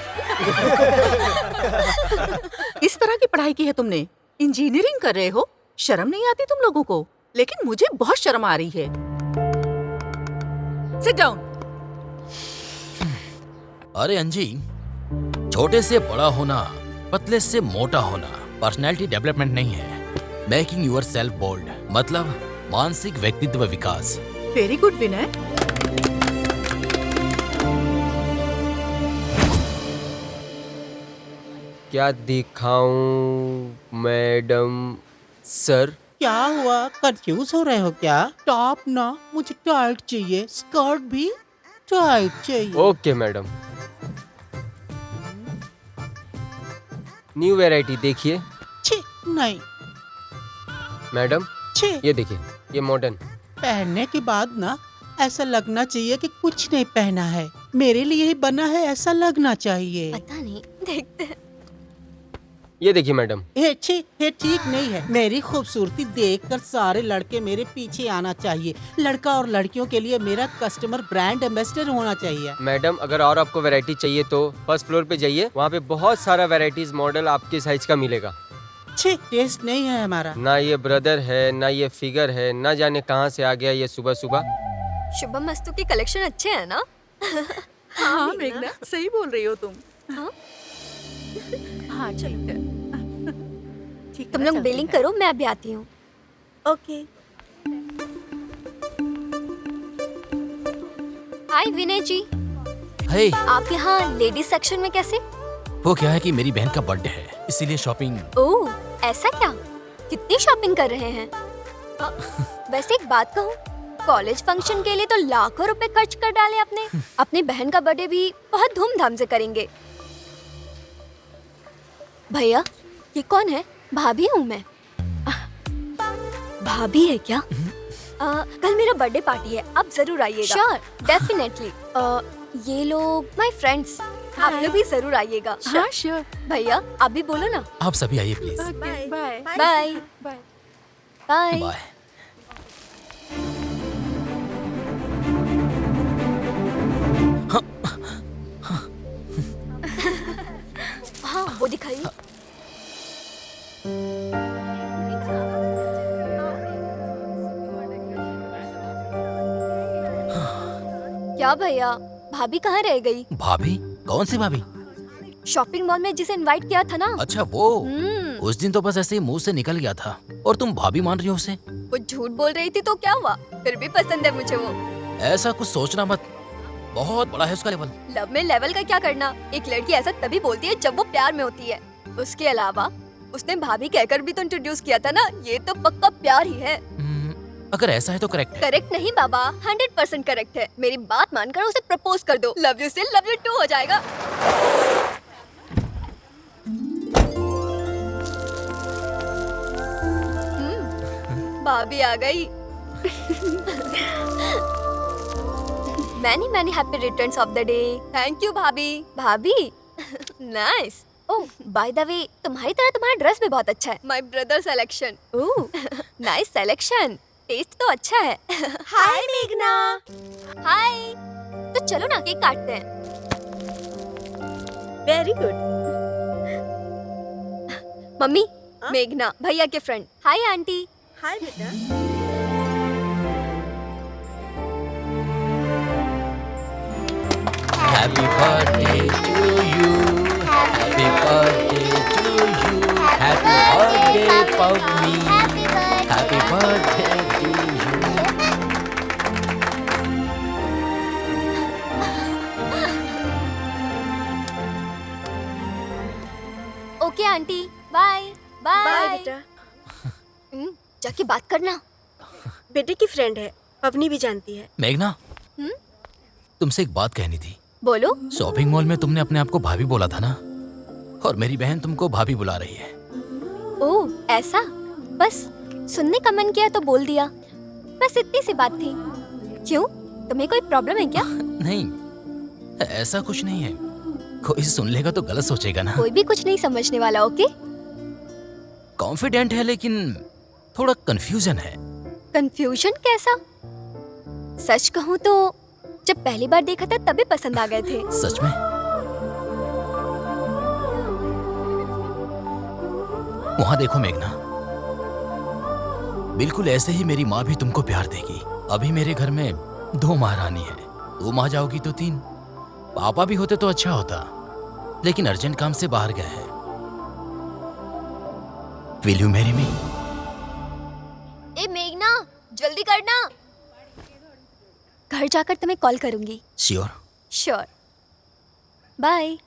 इस तरह की पढ़ाई की है तुमने? इंजीनियरिंग कर रहे हो? शर्म नहीं आती तुम लोगों को? लेकिन मुझे बहुत शर्म आ रही है। Sit down. अरे अंजी, छोटे से बड़ा होना, पतले से मोटा होना पर्सनैलिटी डेवलपमेंट नहीं है। मेकिंग यूर सेल्फ बोल्ड मतलब मानसिक व्यक्तित्व विकास। वेरी गुड विनय। क्या दिखाऊं मैडम सर? क्या हुआ, कंफ्यूज हो रहे हो क्या? टॉप ना, मुझे टाइट चाहिए, स्कर्ट भी टाइट चाहिए। Okay madam. न्यू वैरायटी देखिए छी, नहीं मैडम, छी। ये देखिए, ये मॉडर्न। पहनने के बाद ना ऐसा लगना चाहिए कि कुछ नहीं पहना है, मेरे लिए ही बना है ऐसा लगना चाहिए। पता नहीं, देखते हैं। ये देखिए मैडम। ये ठीक नहीं है। मेरी खूबसूरती देखकर सारे लड़के मेरे पीछे आना चाहिए। लड़का और लड़कियों के लिए मेरा कस्टमर ब्रांड एम्बेसडर होना चाहिए। मैडम अगर और आपको वैरायटी चाहिए तो फर्स्ट फ्लोर पे जाइए, वहाँ पे बहुत सारा वैरायटीज मॉडल आपके साइज का मिलेगा। छी, टेस्ट नहीं है हमारा। ना ये ब्रदर है, ना ये फिगर है, ना जाने कहाँ से आ गया ये सुबह सुबह। शुभम मस्तु की कलेक्शन अच्छे है ना? हाँ मेघना, सही बोल रही हो तुम। हाँ? हाँ ठीक है। ठीक है तुम ना, लोग चलते बिलिंग हैं। करो, मैं अभी आती हूँ। ओके। हाय विनय जी, हे, आप यहाँ लेडीज सेक्शन में कैसे? वो क्या है कि मेरी बहन का बर्थडे है, इसीलिए शॉपिंग। ओह, ऐसा क्या? कितनी शॉपिंग कर रहे हैं? वैसे एक बात कहूँ, कॉलेज फंक्शन के लिए तो लाखों रुपए खर्च कर डाले आपने। अपनी बहन का बर्थडे भी बहुत धूमधाम से करेंगे। भैया, ये कौन है? भाभी हूँ मैं। भाभी है क्या? कल मेरा बर्थडे पार्टी है, आप जरूर आइएगा। Sure, definitely. ये लोग माय फ्रेंड्स, आप लोग भी जरूर आइएगा। हाँ श्योर। भैया, आप भी बोलो ना। आप सभी आइए please. Okay bye. Bye bye. Bye. Bye. हाँ, वो दिखाइए। क्या भैया, भाभी कहाँ रह गई? भाभी? कौन सी भाभी? शॉपिंग मॉल में जिसे इनवाइट किया था ना। अच्छा वो, हम्म, उस दिन तो बस ऐसे ही मुंह से निकल गया था और तुम भाभी मान रही हो उसे? वो झूठ बोल रही थी तो क्या हुआ, फिर भी पसंद है मुझे वो। ऐसा कुछ सोचना मत, बहुत बड़ा है उसका लेवल। लव में लेवल का क्या करना, एक लड़की ऐसा तभी बोलती है जब वो प्यार में होती है। उसके अलावा उसने भाभी कहकर भी तो इंट्रोड्यूस किया था ना, ये तो पक्का प्यार ही है। अगर ऐसा है तो करेक्ट है। करेक्ट नहीं बाबा, 100% करेक्ट है। मेरी बात मानकर उसे प्रपोज कर दो, लव यू से लव यू टू हो जाएगा। भाभी आ गई। Many happy returns of the day. Thank you भाभी। भाभी nice. Oh by the way, तुम्हारी तरह तुम्हारा ड्रेस भी बहुत अच्छा है। My brother selection. Oh nice selection, taste तो अच्छा है। हाय मेघना। हाय, तो चलो ना केक काटते हैं। Very good. मम्मी, हाँ? मेघना भैया के फ्रेंड। हाय आंटी। हाय बेटा। Happy birthday to you, happy birthday to you, happy birthday Pammi, happy birthday to you. Okay aunty, bye bye bye. बेटा। जाके बात करना। बेटे की फ्रेंड है, पवनी भी जानती है। मेघना, हम्म? तुमसे एक बात कहनी थी। बोलो। शॉपिंग मॉल में तुमने अपने आप को भाभी बोला था ना, और मेरी बहन तुमको भाभी बुला रही है। ओह ऐसा, बस सुनने का मन किया तो बोल दिया, बस इतनी सी बात थी। क्यों, तुम्हें कोई प्रॉब्लम है क्या? नहीं, ऐसा कुछ नहीं है। कोई सुन लेगा तो गलत सोचेगा ना। कोई भी कुछ नहीं समझने वाला। ओके। कॉन्फिडेंट है लेकिन थोड़ा कंफ्यूजन है। कंफ्यूजन कैसा? सच कहूँ तो जब पहली बार देखा था तभी पसंद आ गए थे। सच में? वहां देखो मेघना, बिल्कुल ऐसे ही मेरी माँ भी तुमको प्यार देगी। अभी मेरे घर में 2 महारानी है, तुम आ जाओगी तो 3। पापा भी होते तो अच्छा होता, लेकिन अर्जेंट काम से बाहर गए हैं। Will you marry me? ए मेघना, जल्दी करना, घर जाकर तुम्हें कॉल करूंगी। Sure. श्योर। बाय।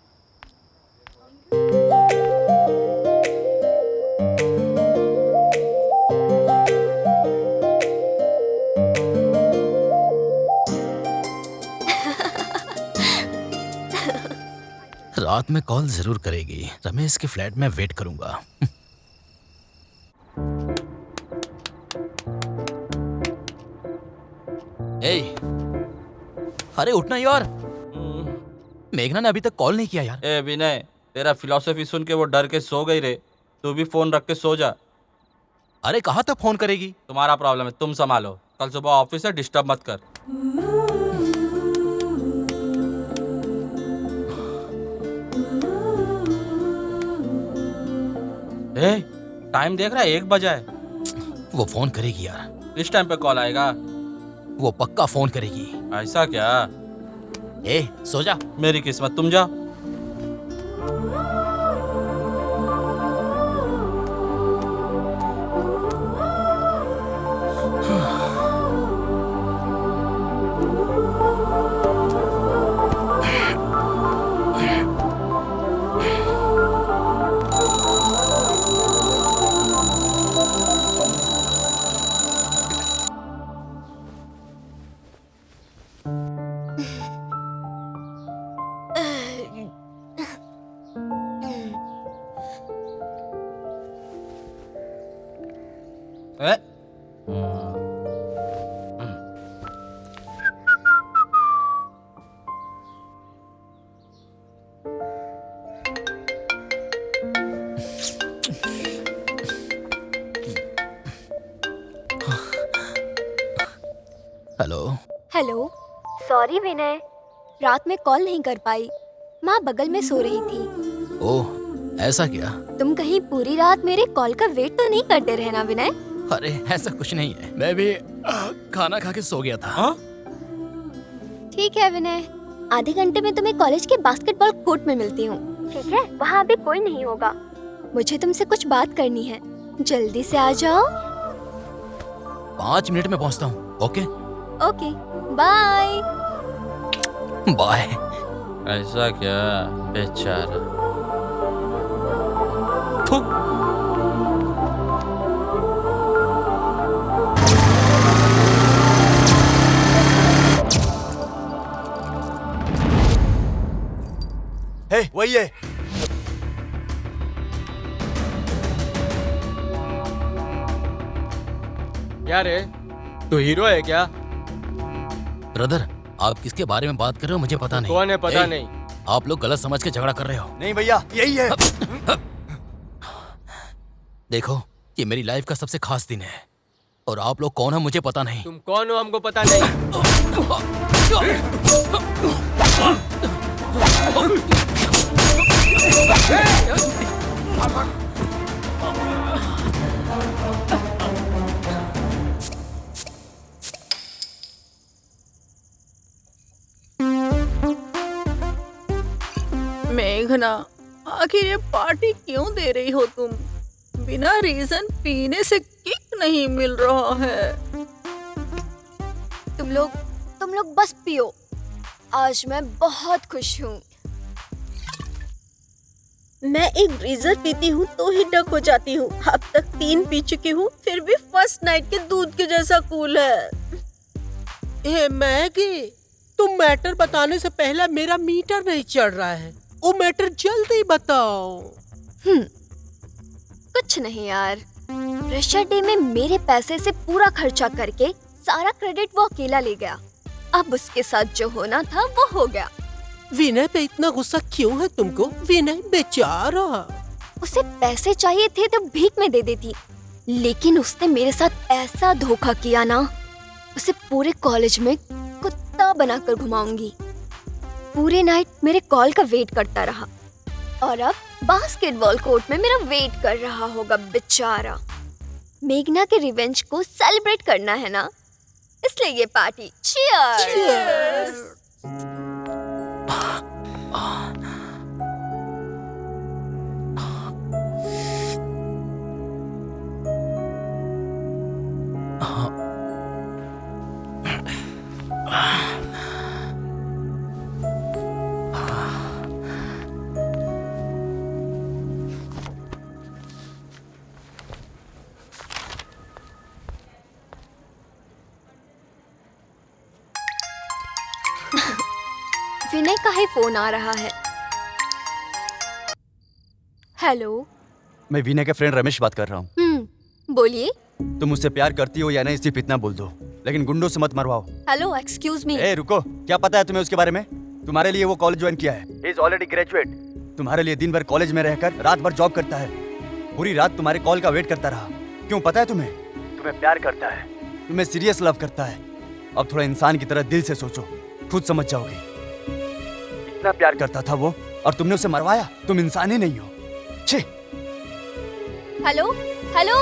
रात में कॉल जरूर करेगी। रमेश के फ्लैट में वेट करूंगा। ए, अरे उठना यार। मेघना ने अभी तक कॉल नहीं किया यार। ए विनय, तेरा फिलॉसफी सुन के वो डर के सो गई रे। तू भी फोन रख के सो जा। अरे कहाँ तक फोन करेगी? तुम्हारा प्रॉब्लम है, तुम संभालो। कल सुबह ऑफिस है, डिस्टर्ब मत कर। ए, टाइम देख रहा है, 1 बजा है। वो फोन करेगी यार। इस टाइम पे कॉल आएगा? वो पक्का फोन करेगी। ऐसा क्या? ए, सो जा। मेरी किस्मत, तुम जा। ए? हेलो। हेलो, सॉरी विनय, रात में कॉल नहीं कर पाई। माँ बगल में सो रही थी। ओह, ऐसा क्या? तुम कहीं पूरी रात मेरे कॉल का वेट तो नहीं करते रहना विनय। अरे ऐसा कुछ नहीं है, मैं भी खाना खा के सो गया था। हाँ? ठीक है विनय, आधे घंटे में तुम्हें कॉलेज के बास्केटबॉल कोर्ट में मिलती हूँ। ठीक है, वहाँ अभी कोई नहीं होगा। मुझे तुमसे कुछ बात करनी है, जल्दी से आ जाओ। 5 मिनट में पहुँचता हूँ। Okay okay, bye. बाय। ऐसा क्या? बेचारा। हे, वही है। क्या रे, तू हीरो है क्या? ब्रदर, आप किसके बारे में बात कर रहे हो मुझे पता नहीं। कौन है पता ए, नहीं। आप लोग गलत समझ के झगड़ा कर रहे हो। नहीं भैया, यही है। देखो, ये मेरी लाइफ का सबसे खास दिन है और आप लोग कौन हो मुझे पता नहीं। तुम कौन हो हमको पता नहीं। मेघना, आखिर ये पार्टी क्यों दे रही हो तुम? बिना रीजन पीने से किक नहीं मिल रहा है। तुम लोग बस पियो। आज मैं बहुत खुश हूँ। मैं एक ब्रीजर पीती हूँ तो ही डक हो जाती हूँ। अब तक 3 पी चुकी हूँ, फिर भी फर्स्ट नाइट के दूध के जैसा कूल है। हे मैगी, तुम मैटर बताने से पहले मेरा मीटर नहीं चढ़ रहा है। वो मैटर जल्दी बताओ। कुछ नहीं यार, प्रेशर डे में मेरे पैसे से पूरा खर्चा करके सारा क्रेडिट वो अकेला ले गया। अब उसके साथ जो होना था वो हो गया। विनय पे इतना गुस्सा क्यों है तुमको? विनय बेचारा। उसे पैसे चाहिए थे तो भीख में दे देती, लेकिन उसने मेरे साथ ऐसा धोखा किया ना, उसे पूरे कॉलेज में कुत्ता बनाकर घुमाऊंगी। पूरे नाइट मेरे कॉल का वेट करता रहा और अब बास्केटबॉल कोर्ट में मेरा वेट कर रहा होगा बेचारा। मेघना के रिवेंज को सेलिब्रेट करना है ना, इसलिए ये पार्टी। चीयर्स। विनय का ही फोन आ रहा है। हेलो। मैं वीना के फ्रेंड रमेश बात कर रहा हूँ। बोलिए। तुम मुझसे प्यार करती हो या नहीं सिर्फ इतना बोल दो, लेकिन गुंडों से मत मरवाओ। Hello, excuse me. ए रुको, क्या पता है तुम्हें उसके बारे में? तुम्हारे लिए वो कॉलेज ज्वाइन किया है। He is already graduate. तुम्हारे लिए दिन भर कॉलेज में रहकर रात भर जॉब करता है। पूरी रात तुम्हारे कॉल का वेट करता रहा। क्यों पता है तुम्हें? तुम्हें प्यार करता है, तुम्हें सीरियस लव करता है। अब थोड़ा इंसान की तरह दिल से सोचो, खुद समझ जाओगे। इतना प्यार करता था वो और तुमने उसे मरवाया। तुम इंसान ही नहीं हो। छी। Hello hello.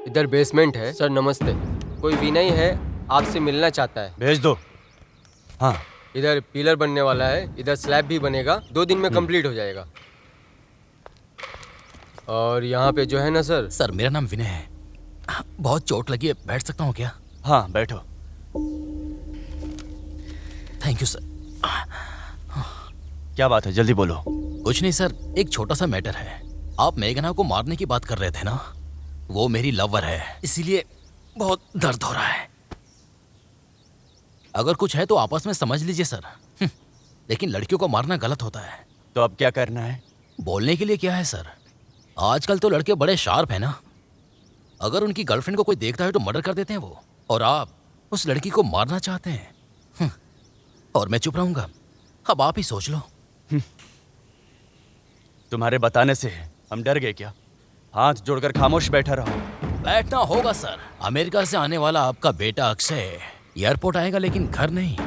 इधर बेसमेंट है। सर नमस्ते, कोई विनय है, आपसे मिलना चाहता है। भेज दो। हाँ, इधर पिलर बनने वाला है, इधर स्लैब भी बनेगा, 2 दिन में कंप्लीट हो जाएगा। और यहाँ पे जो है ना सर। सर मेरा नाम विनय है। बहुत चोट लगी है, बैठ सकता हूँ क्या? हाँ बैठो। Thank you sir. क्या बात है, जल्दी बोलो। कुछ नहीं सर, एक छोटा सा मैटर है। आप मेघना को मारने की बात कर रहे थे ना? वो मेरी लवर है, इसीलिए बहुत दर्द हो रहा है। अगर कुछ है तो आपस में समझ लीजिए सर। लेकिन लड़कियों को मारना गलत होता है। तो अब क्या करना है? बोलने के लिए क्या है सर, आजकल तो लड़के बड़े शार्प हैं ना। अगर उनकी गर्लफ्रेंड को कोई देखता है तो मर्डर कर देते हैं वो, और आप उस लड़की को मारना चाहते हैं। और मैं चुप रहूंगा? अब आप ही सोच लो। तुम्हारे बताने से हम डर गए क्या? हाथ जोड़कर खामोश बैठा रहो। बैठना होगा सर। अमेरिका से आने वाला आपका बेटा अक्षय एयरपोर्ट आएगा, लेकिन घर नहीं।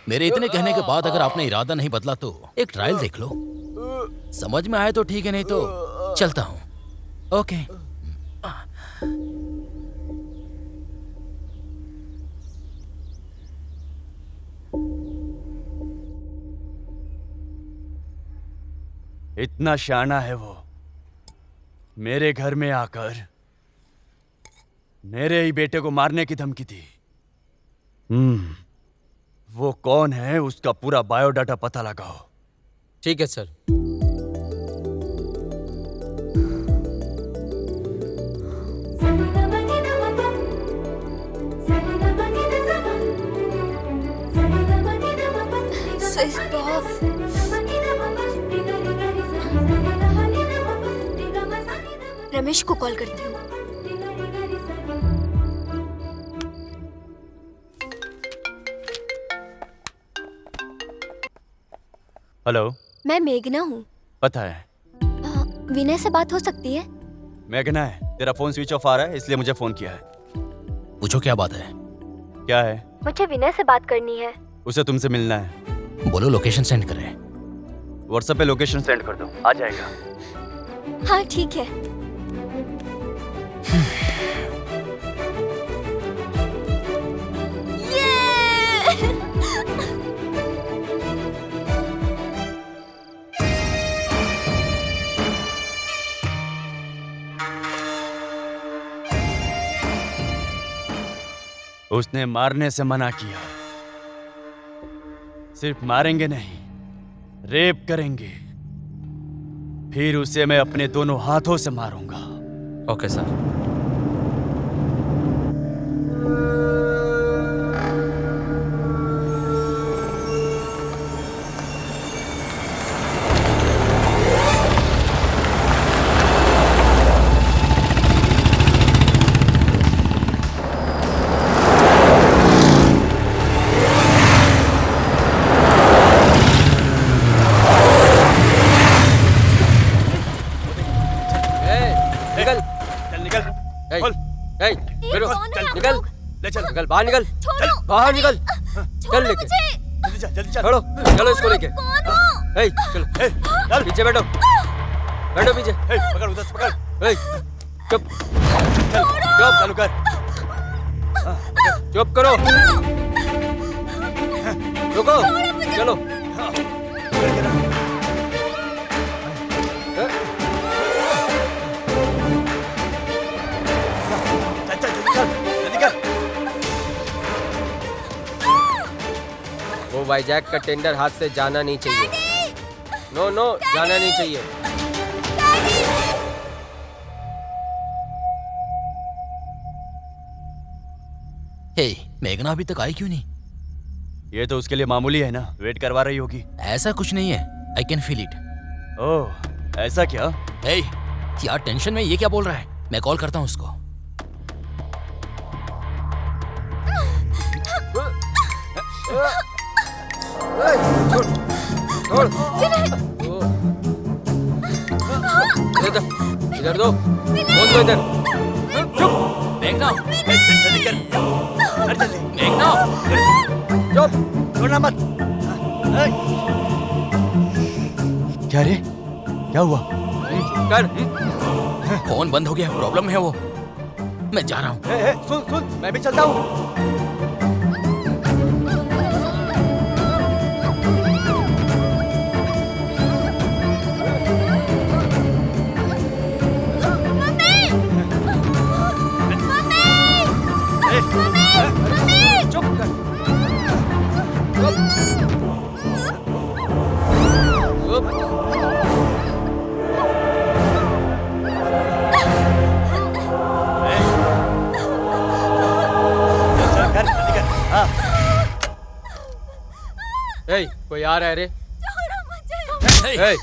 मेरे इतने कहने के बाद अगर आपने इरादा नहीं बदला तो एक ट्रायल देख लो। समझ में आए तो ठीक है, नहीं तो चलता हूँ। ओके। इतना शाना है वो, मेरे घर में आकर मेरे ही बेटे को मारने की धमकी दी। वो कौन है, उसका पूरा बायोडाटा पता लगाओ। ठीक है सर। Switched off. रमेश को कॉल करती हूँ। हेलो, मैं मेघना हूँ। पता है। विनय से बात हो सकती है? मेघना है, तेरा फोन स्विच ऑफ आ रहा है इसलिए मुझे फोन किया है। पूछो क्या बात है? क्या है? मुझे विनय से बात करनी है। उसे तुमसे मिलना है। बोलो लोकेशन सेंड करे। व्हाट्सएप पे लोकेशन सेंड कर दो, आ जाएगा। हाँ ठीक है। उसने मारने से मना किया। सिर्फ मारेंगे नहीं, रेप करेंगे, फिर उसे मैं अपने दोनों हाथों से मारूंगा। Okay sir. निकल बाहर, निकल बाहर, निकल। चल लेके, जल्दी चल। छोड़ो, चलो इसको लेके। चलो चल, पीछे बैठो, बैठो पीछे। पकड़ उधर से पकड़। चुप, चल, चालू कर। चुप करो। रुको, चलो। वो वाईजैक का टेंडर हाथ से जाना नहीं चाहिए। नो नो, जाना नहीं चाहिए। हे, मेघना अभी तक आई क्यों नहीं? ये तो उसके लिए मामूली है ना, वेट करवा रही होगी। ऐसा कुछ नहीं है, आई कैन फील इट। ओह, ऐसा क्या? हे, यार टेंशन में ये क्या बोल रहा है? मैं कॉल करता हूँ उसको। इधर दो, फोन दो इधर। चुप। मेघना, जल्दी कर, जल्दी। मेघना, चुप। छोड़ना मत। क्या रे? क्या हुआ? कर। फोन बंद हो गया, प्रॉब्लम है वो। मैं जा रहा हूँ। सुन सुन, मैं भी चलता हूँ। कोई आ रहा है रे? हे, हे,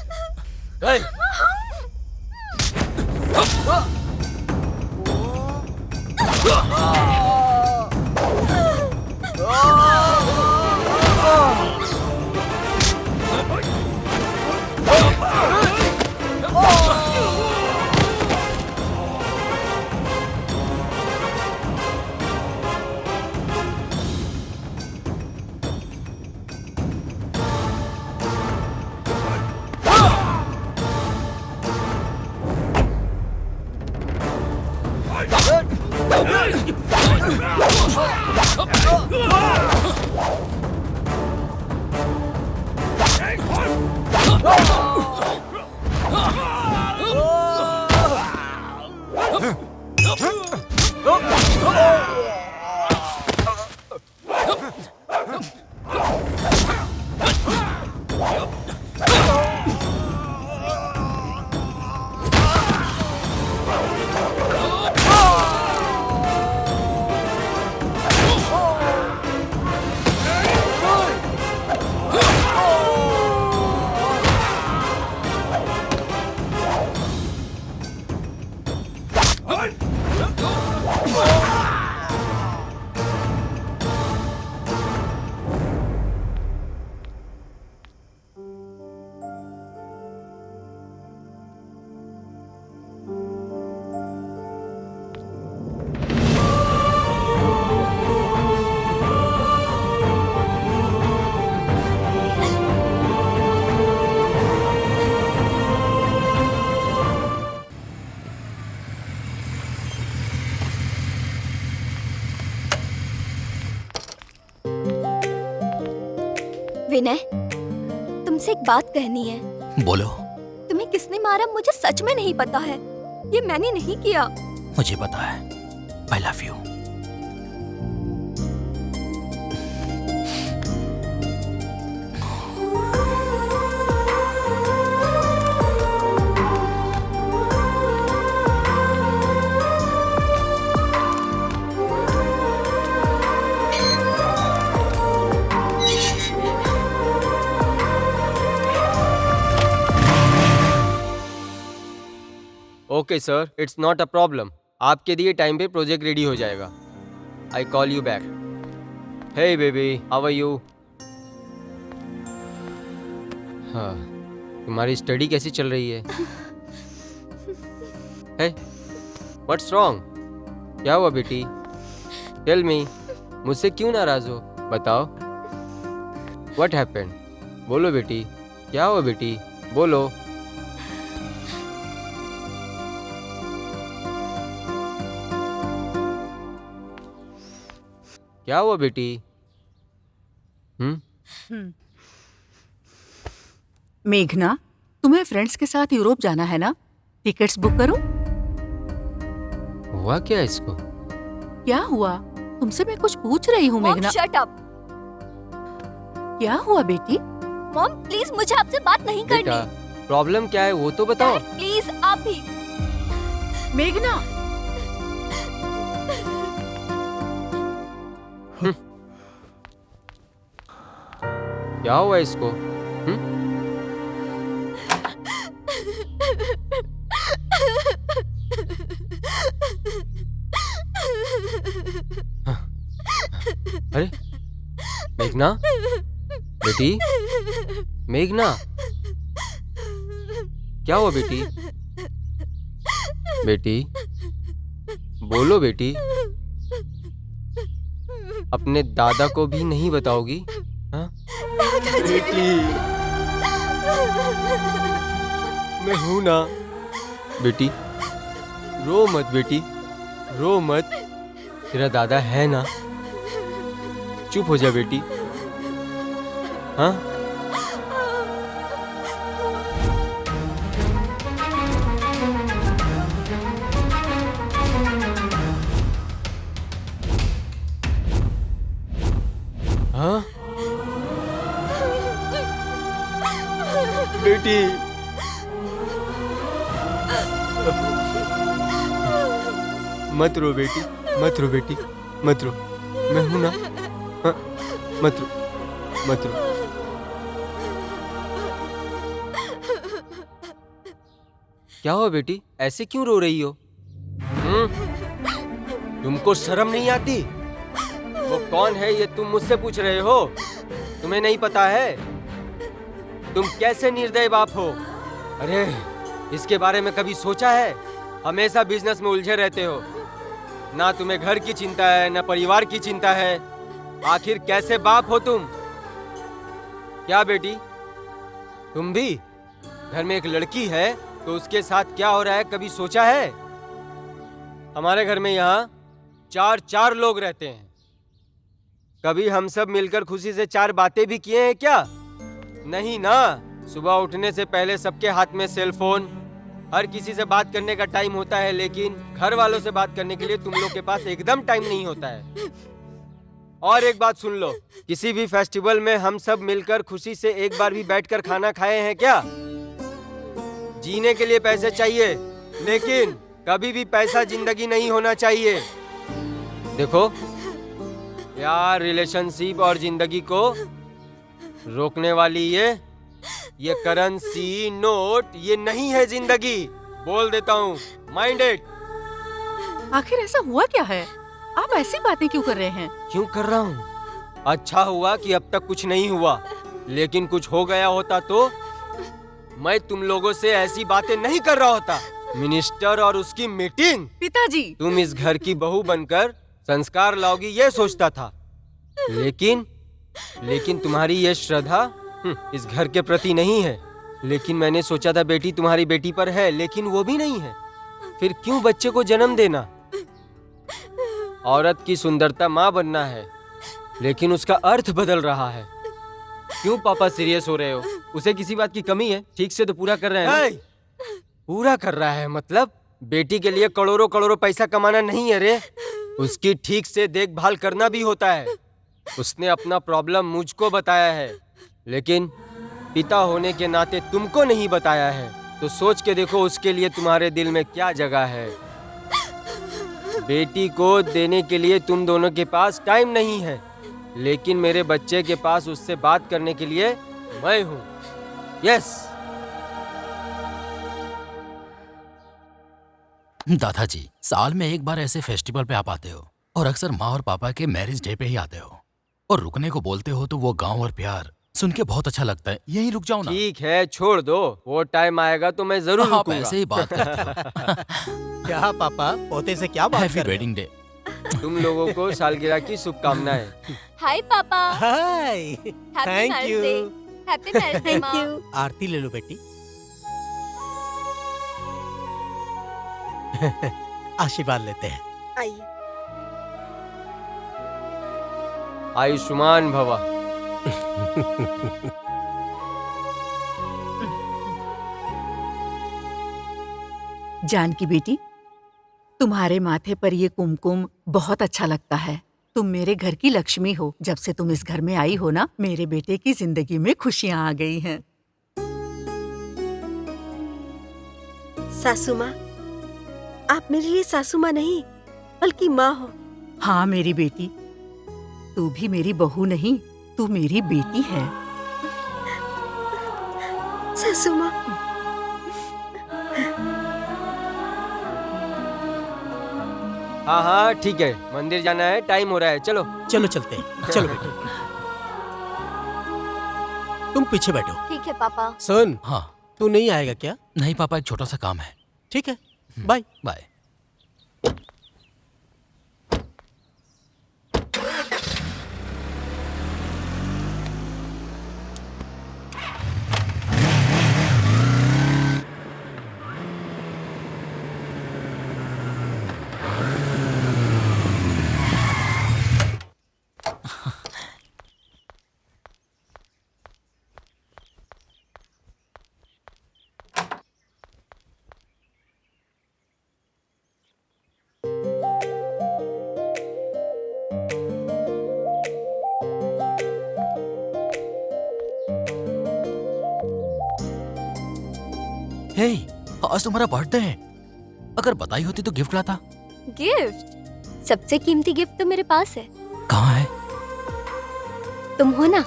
विनय, तुमसे एक बात कहनी है। बोलो। तुम्हें किसने मारा मुझे सच में नहीं पता है। ये मैंने नहीं किया। मुझे पता है। I love you. Okay sir, it's not a problem. आपके दिए टाइम पे प्रोजेक्ट रेडी हो जाएगा। I call you back. Hey baby, how are you? हाँ, तुम्हारी स्टडी कैसी चल रही है? Hey, what's wrong? क्या हुआ बेटी? टेल मी, मुझसे क्यों नाराज हो? बताओ। What happened? बोलो बेटी, क्या हुआ बेटी? बोलो। क्या हुआ बेटी? हम्म? मेघना, तुम्हें फ्रेंड्स के साथ यूरोप जाना है ना? टिकट्स बुक करूं? हुआ क्या इसको? क्या हुआ? तुमसे मैं कुछ पूछ रही हूँ मॉम मेघना। Shut up. क्या हुआ बेटी? मॉम प्लीज मुझे आपसे बात नहीं बेटा करनी। प्रॉब्लम क्या है वो तो बताओ। डैड प्लीज आप भी। मेघना, क्या हुआ इसको? अरे मेघना, बेटी मेघना, क्या हुआ बेटी? बेटी बोलो बेटी, अपने दादा को भी नहीं बताओगी? हाँ? बेटी मैं हूं ना। बेटी रो मत बेटी, रो मत, तेरा दादा है ना। चुप हो जा बेटी। हाँ हाँ बेटी मत रो बेटी, मत रो बेटी, मत रो, मैं हूं ना। हाँ? मत रो, मत रो। क्या हुआ बेटी, ऐसे क्यों रो रही हो? तुमको शर्म नहीं आती? वो कौन है ये तुम मुझसे पूछ रहे हो? तुम्हें नहीं पता है? तुम कैसे निर्दयी बाप हो? अरे इसके बारे में कभी सोचा है? हमेशा बिजनेस में उलझे रहते हो, ना तुम्हें घर की चिंता है ना परिवार की चिंता है। आखिर कैसे बाप हो तुम? क्या बेटी तुम भी? घर में एक लड़की है तो उसके साथ क्या हो रहा है कभी सोचा है? हमारे घर में यहाँ चार लोग रहते हैं, कभी हम सब मिलकर खुशी से 4 बातें भी किए हैं क्या? नहीं ना। सुबह उठने से पहले सबके हाथ में सेल फोन, हर किसी से बात करने का टाइम होता है, लेकिन घर वालों से बात करने के लिए तुम लोग के पास एकदम टाइम नहीं होता है। और एक बात सुन लो, किसी भी फेस्टिवल में हम सब मिलकर खुशी से एक बार भी बैठकर खाना खाए हैं क्या? जीने के लिए पैसे चाहिए, लेकिन कभी भी पैसा जिंदगी नहीं होना चाहिए। देखो यार, रिलेशनशिप और जिंदगी को रोकने वाली ये करेंसी नोट ये नहीं है जिंदगी। बोल देता हूँ, माइंड इट। आखिर ऐसा हुआ क्या है? आप ऐसी बातें क्यों कर रहे हैं? क्यों कर रहा हूँ? अच्छा हुआ कि अब तक कुछ नहीं हुआ, लेकिन कुछ हो गया होता तो मैं तुम लोगों से ऐसी बातें नहीं कर रहा होता। मिनिस्टर और उसकी मीटिंग, पिताजी, तुम इस घर की बहू बनकर संस्कार लाओगी ये सोचता था, लेकिन तुम्हारी ये श्रद्धा इस घर के प्रति नहीं है। लेकिन मैंने सोचा था बेटी तुम्हारी बेटी पर है, लेकिन वो भी नहीं है। फिर क्यों बच्चे को जन्म देना? औरत की सुंदरता माँ बनना है, लेकिन उसका अर्थ बदल रहा है। क्यों पापा सीरियस हो रहे हो? उसे किसी बात की कमी है? ठीक से तो पूरा कर रहे हैं ना? पूरा कर रहा है मतलब? बेटी के लिए करोड़ों करोड़ों पैसा कमाना नहीं है रे, उसकी ठीक से देखभाल करना भी होता है। उसने अपना प्रॉब्लम मुझको बताया है, लेकिन पिता होने के नाते तुमको नहीं बताया है। तो सोच के देखो उसके लिए तुम्हारे दिल में क्या जगह है। बेटी को देने के लिए तुम दोनों के पास टाइम नहीं है, लेकिन मेरे बच्चे के पास उससे बात करने के लिए मैं हूँ। यस। दादाजी, साल में एक बार ऐसे फेस्टिवल पे आप आते हो और अक्सर माँ और पापा के मैरिज डे पे ही आते हो और रुकने को बोलते हो तो वो गांव और प्यार सुन के बहुत अच्छा लगता है। यहीं रुक जाओ ना। ठीक है, छोड़ दो, वो टाइम आएगा तो मैं जरूर आप रुकूंगा। ऐसे ही बात करते हो। क्या पापा पोते से क्या बात हैप्पी कर रहे वेडिंग डे। तुम लोगों को सालगिरह की शुभकामनाएं। हाय पापा। Hi, happy thank marriage you. Day. Happy marriage day thank माँ। यू। आरती ले लो बेटी। आशीर्वाद लेते हैं। आइए। आयुष्मान भवा। जानकी बेटी, तुम्हारे माथे पर ये कुमकुम बहुत अच्छा लगता है। तुम मेरे घर की लक्ष्मी हो। जब से तुम इस घर में आई हो ना, मेरे बेटे की जिंदगी में खुशियाँ आ गई हैं। सासू माँ, आप मेरे लिए सासू माँ नहीं बल्कि माँ हो। हाँ मेरी बेटी, तू भी मेरी बहू नहीं, तू मेरी बेटी है। सासू माँ, हाँ हाँ ठीक है, मंदिर जाना है, टाइम हो रहा है, चलो। चलो चलते हैं, चलो बेटे। तुम पीछे बैठो। ठीक है पापा। सुन, हाँ। तू नहीं आएगा क्या? नहीं पापा, एक छोटा सा काम है। ठीक है, बाय। बाय। हे, आज तुम्हारा बर्थडे है। अगर बताई होती तो गिफ्ट लाता। गिफ्ट? सबसे कीमती गिफ्ट तो मेरे पास है। कहाँ है? तुम हो ना।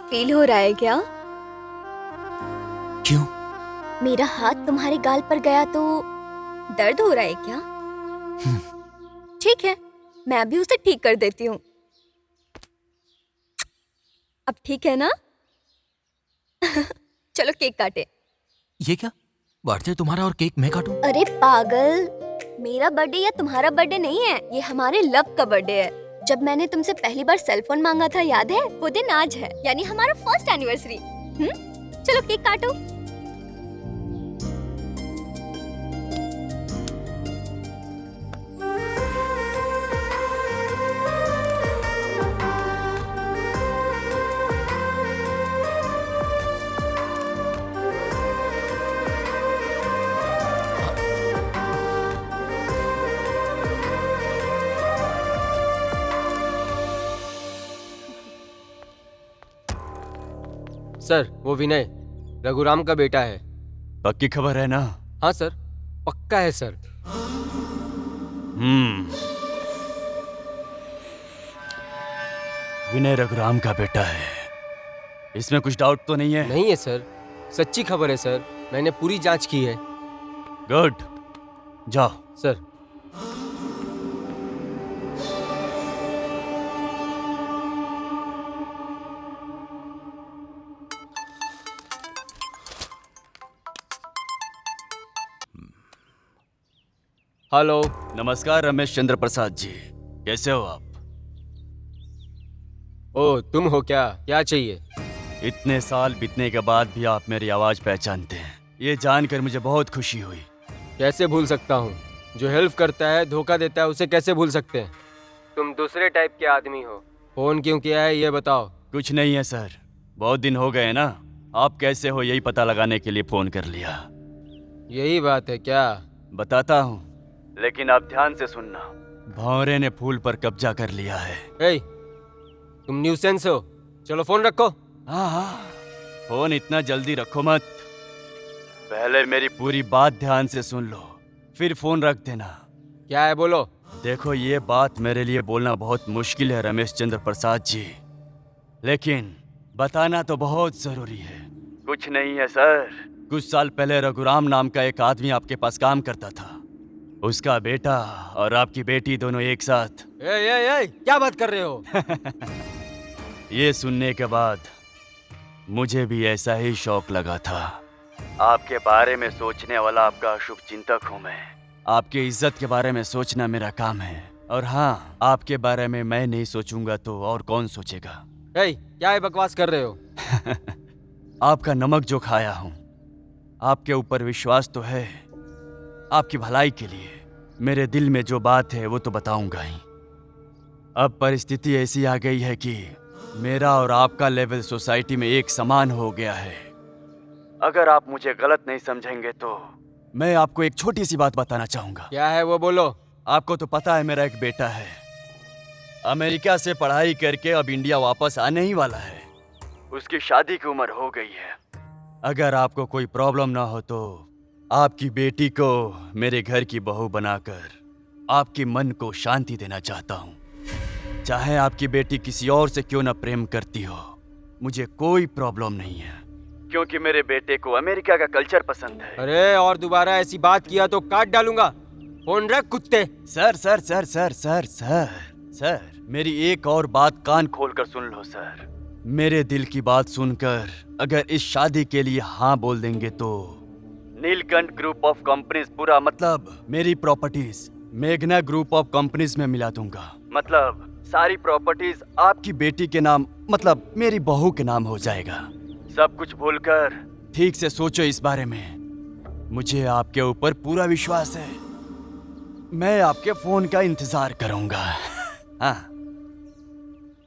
फील हो रहा है क्या? क्यों? मेरा हाथ तुम्हारे गाल पर गया तो दर्द हो रहा है क्या? ठीक है, मैं अभी उसे ठीक कर देती हूँ। अब ठीक है ना? चलो केक काटे। ये क्या? बर्थडे तुम्हारा और केक मैं काटूं? अरे पागल, मेरा बर्थडे या तुम्हारा बर्थडे नहीं है, ये हमारे लव का बर्थडे है। जब मैंने तुमसे पहली बार सेल फोन मांगा था, याद है? वो दिन आज है, यानी हमारा फर्स्ट एनिवर्सरी। चलो केक काटो। सर, वो विनय रघुराम का बेटा है। पक्की खबर है ना? हाँ सर, पक्का है सर। विनय रघुराम का बेटा है, इसमें कुछ डाउट तो नहीं है? नहीं है सर, सच्ची खबर है सर, मैंने पूरी जांच की है। गुड, जाओ। Sir, hello. नमस्कार रमेश चंद्र प्रसाद जी, कैसे हो आप? ओ, तुम हो क्या? क्या चाहिए? इतने साल बीतने के बाद भी आप मेरी आवाज पहचानते हैं, ये जानकर मुझे बहुत खुशी हुई। कैसे भूल सकता हूँ? जो हेल्प करता है, धोखा देता है, उसे कैसे भूल सकते हैं? तुम दूसरे टाइप के आदमी हो। फोन क्यों किया है ये बताओ। कुछ नहीं है सर, बहुत दिन हो गए ना, आप कैसे हो यही पता लगाने के लिए फोन कर लिया। यही बात है क्या? बताता हूँ, लेकिन आप ध्यान से सुनना। भंवरे ने फूल पर कब्जा कर लिया है। ए, तुम न्यूसेंस हो, चलो फोन रखो। हाँ, फोन इतना जल्दी रखो मत, पहले मेरी पूरी बात ध्यान से सुन लो, फिर फोन रख देना। क्या है बोलो। देखो, ये बात मेरे लिए बोलना बहुत मुश्किल है रमेश चंद्र प्रसाद जी, लेकिन बताना तो बहुत जरूरी है। कुछ नहीं है सर, कुछ साल पहले रघुराम नाम का एक आदमी आपके पास काम करता था। उसका बेटा और आपकी बेटी दोनों एक साथ। ए, क्या बात कर रहे हो? ये सुनने के बाद मुझे भी ऐसा ही शौक लगा था। आपके बारे में सोचने वाला आपका शुभ चिंतक हूँ मैं। आपकी इज्जत के बारे में सोचना मेरा काम है। और हाँ, आपके बारे में मैं नहीं सोचूंगा तो और कौन सोचेगा? क्या है बकवास कर रहे हो? आपका नमक जो खाया हूँ, आपके ऊपर विश्वास तो है। आपकी भलाई के लिए मेरे दिल में जो बात है वो तो बताऊंगा ही। अब परिस्थिति ऐसी आ गई है कि मेरा और आपका लेवल सोसाइटी में एक समान हो गया है। अगर आप मुझे गलत नहीं समझेंगे तो मैं आपको एक छोटी सी बात बताना चाहूंगा। क्या है वो, बोलो। आपको तो पता है मेरा एक बेटा है, अमेरिका से पढ़ाई करके अब इंडिया वापस आने ही वाला है। उसकी शादी की उम्र हो गई है। अगर आपको कोई प्रॉब्लम ना हो तो आपकी बेटी को मेरे घर की बहू बनाकर आपके मन को शांति देना चाहता हूँ। चाहे आपकी बेटी किसी और से क्यों ना प्रेम करती हो, मुझे कोई प्रॉब्लम नहीं है, क्योंकि मेरे बेटे को अमेरिका का कल्चर पसंद है। अरे और दोबारा ऐसी बात किया तो काट डालूंगा। फोन रख कुत्ते। Sir sir sir sir sir sir sir मेरी एक और बात कान खोलकर सुन लो सर। मेरे दिल की बात सुनकर अगर इस शादी के लिए हाँ बोल देंगे तो नीलकंठ ग्रुप ऑफ कंपनीज, पूरा मतलब मेरी प्रॉपर्टीज मेघना ग्रुप ऑफ कंपनीज में मिला दूंगा। मतलब सारी प्रॉपर्टीज आपकी बेटी के नाम, मतलब मेरी बहू के नाम हो जाएगा। सब कुछ भूलकर ठीक से सोचो इस बारे में। मुझे आपके ऊपर पूरा विश्वास है। मैं आपके फोन का इंतजार करूंगा। हाँ।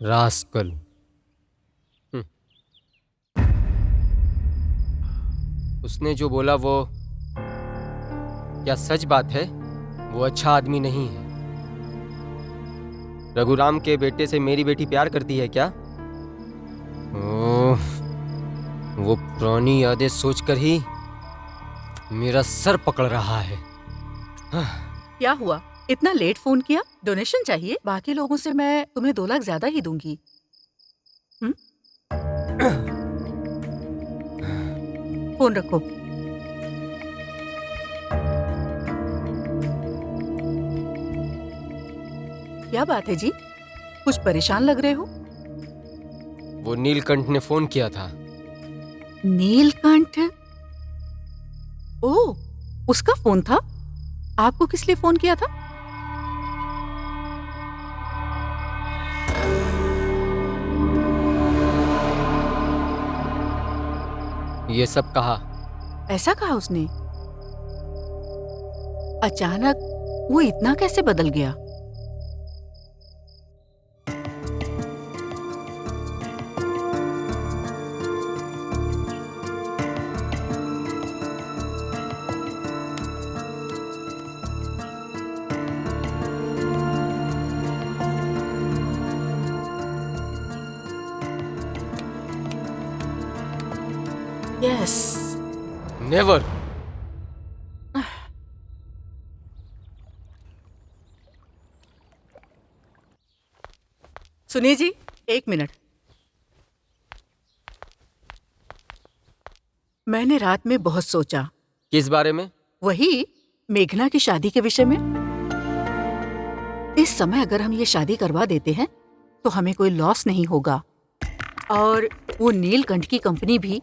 रास्कल। उसने जो बोला वो क्या सच बात है? वो अच्छा आदमी नहीं है। रघुराम के बेटे से मेरी बेटी प्यार करती है क्या? ओह, वो पुरानी यादें सोचकर ही मेरा सर पकड़ रहा है। क्या हुआ, इतना लेट फोन किया? डोनेशन चाहिए? बाकी लोगों से मैं तुम्हें 2 लाख ज्यादा ही दूंगी। फोन रखो। क्या बात है जी, कुछ परेशान लग रहे हो? वो नीलकंठ ने फोन किया था। नीलकंठ? ओह, उसका फोन था? आपको किस लिए फोन किया था? ये सब कहा। ऐसा कहा उसने? अचानक वो इतना कैसे बदल गया? यस। नेवर। सुनिए जी, 1 मिनट। मैंने रात में बहुत सोचा। किस बारे में? वही मेघना की शादी के विषय में। इस समय अगर हम ये शादी करवा देते हैं तो हमें कोई लॉस नहीं होगा, और वो नीलकंठ की कंपनी भी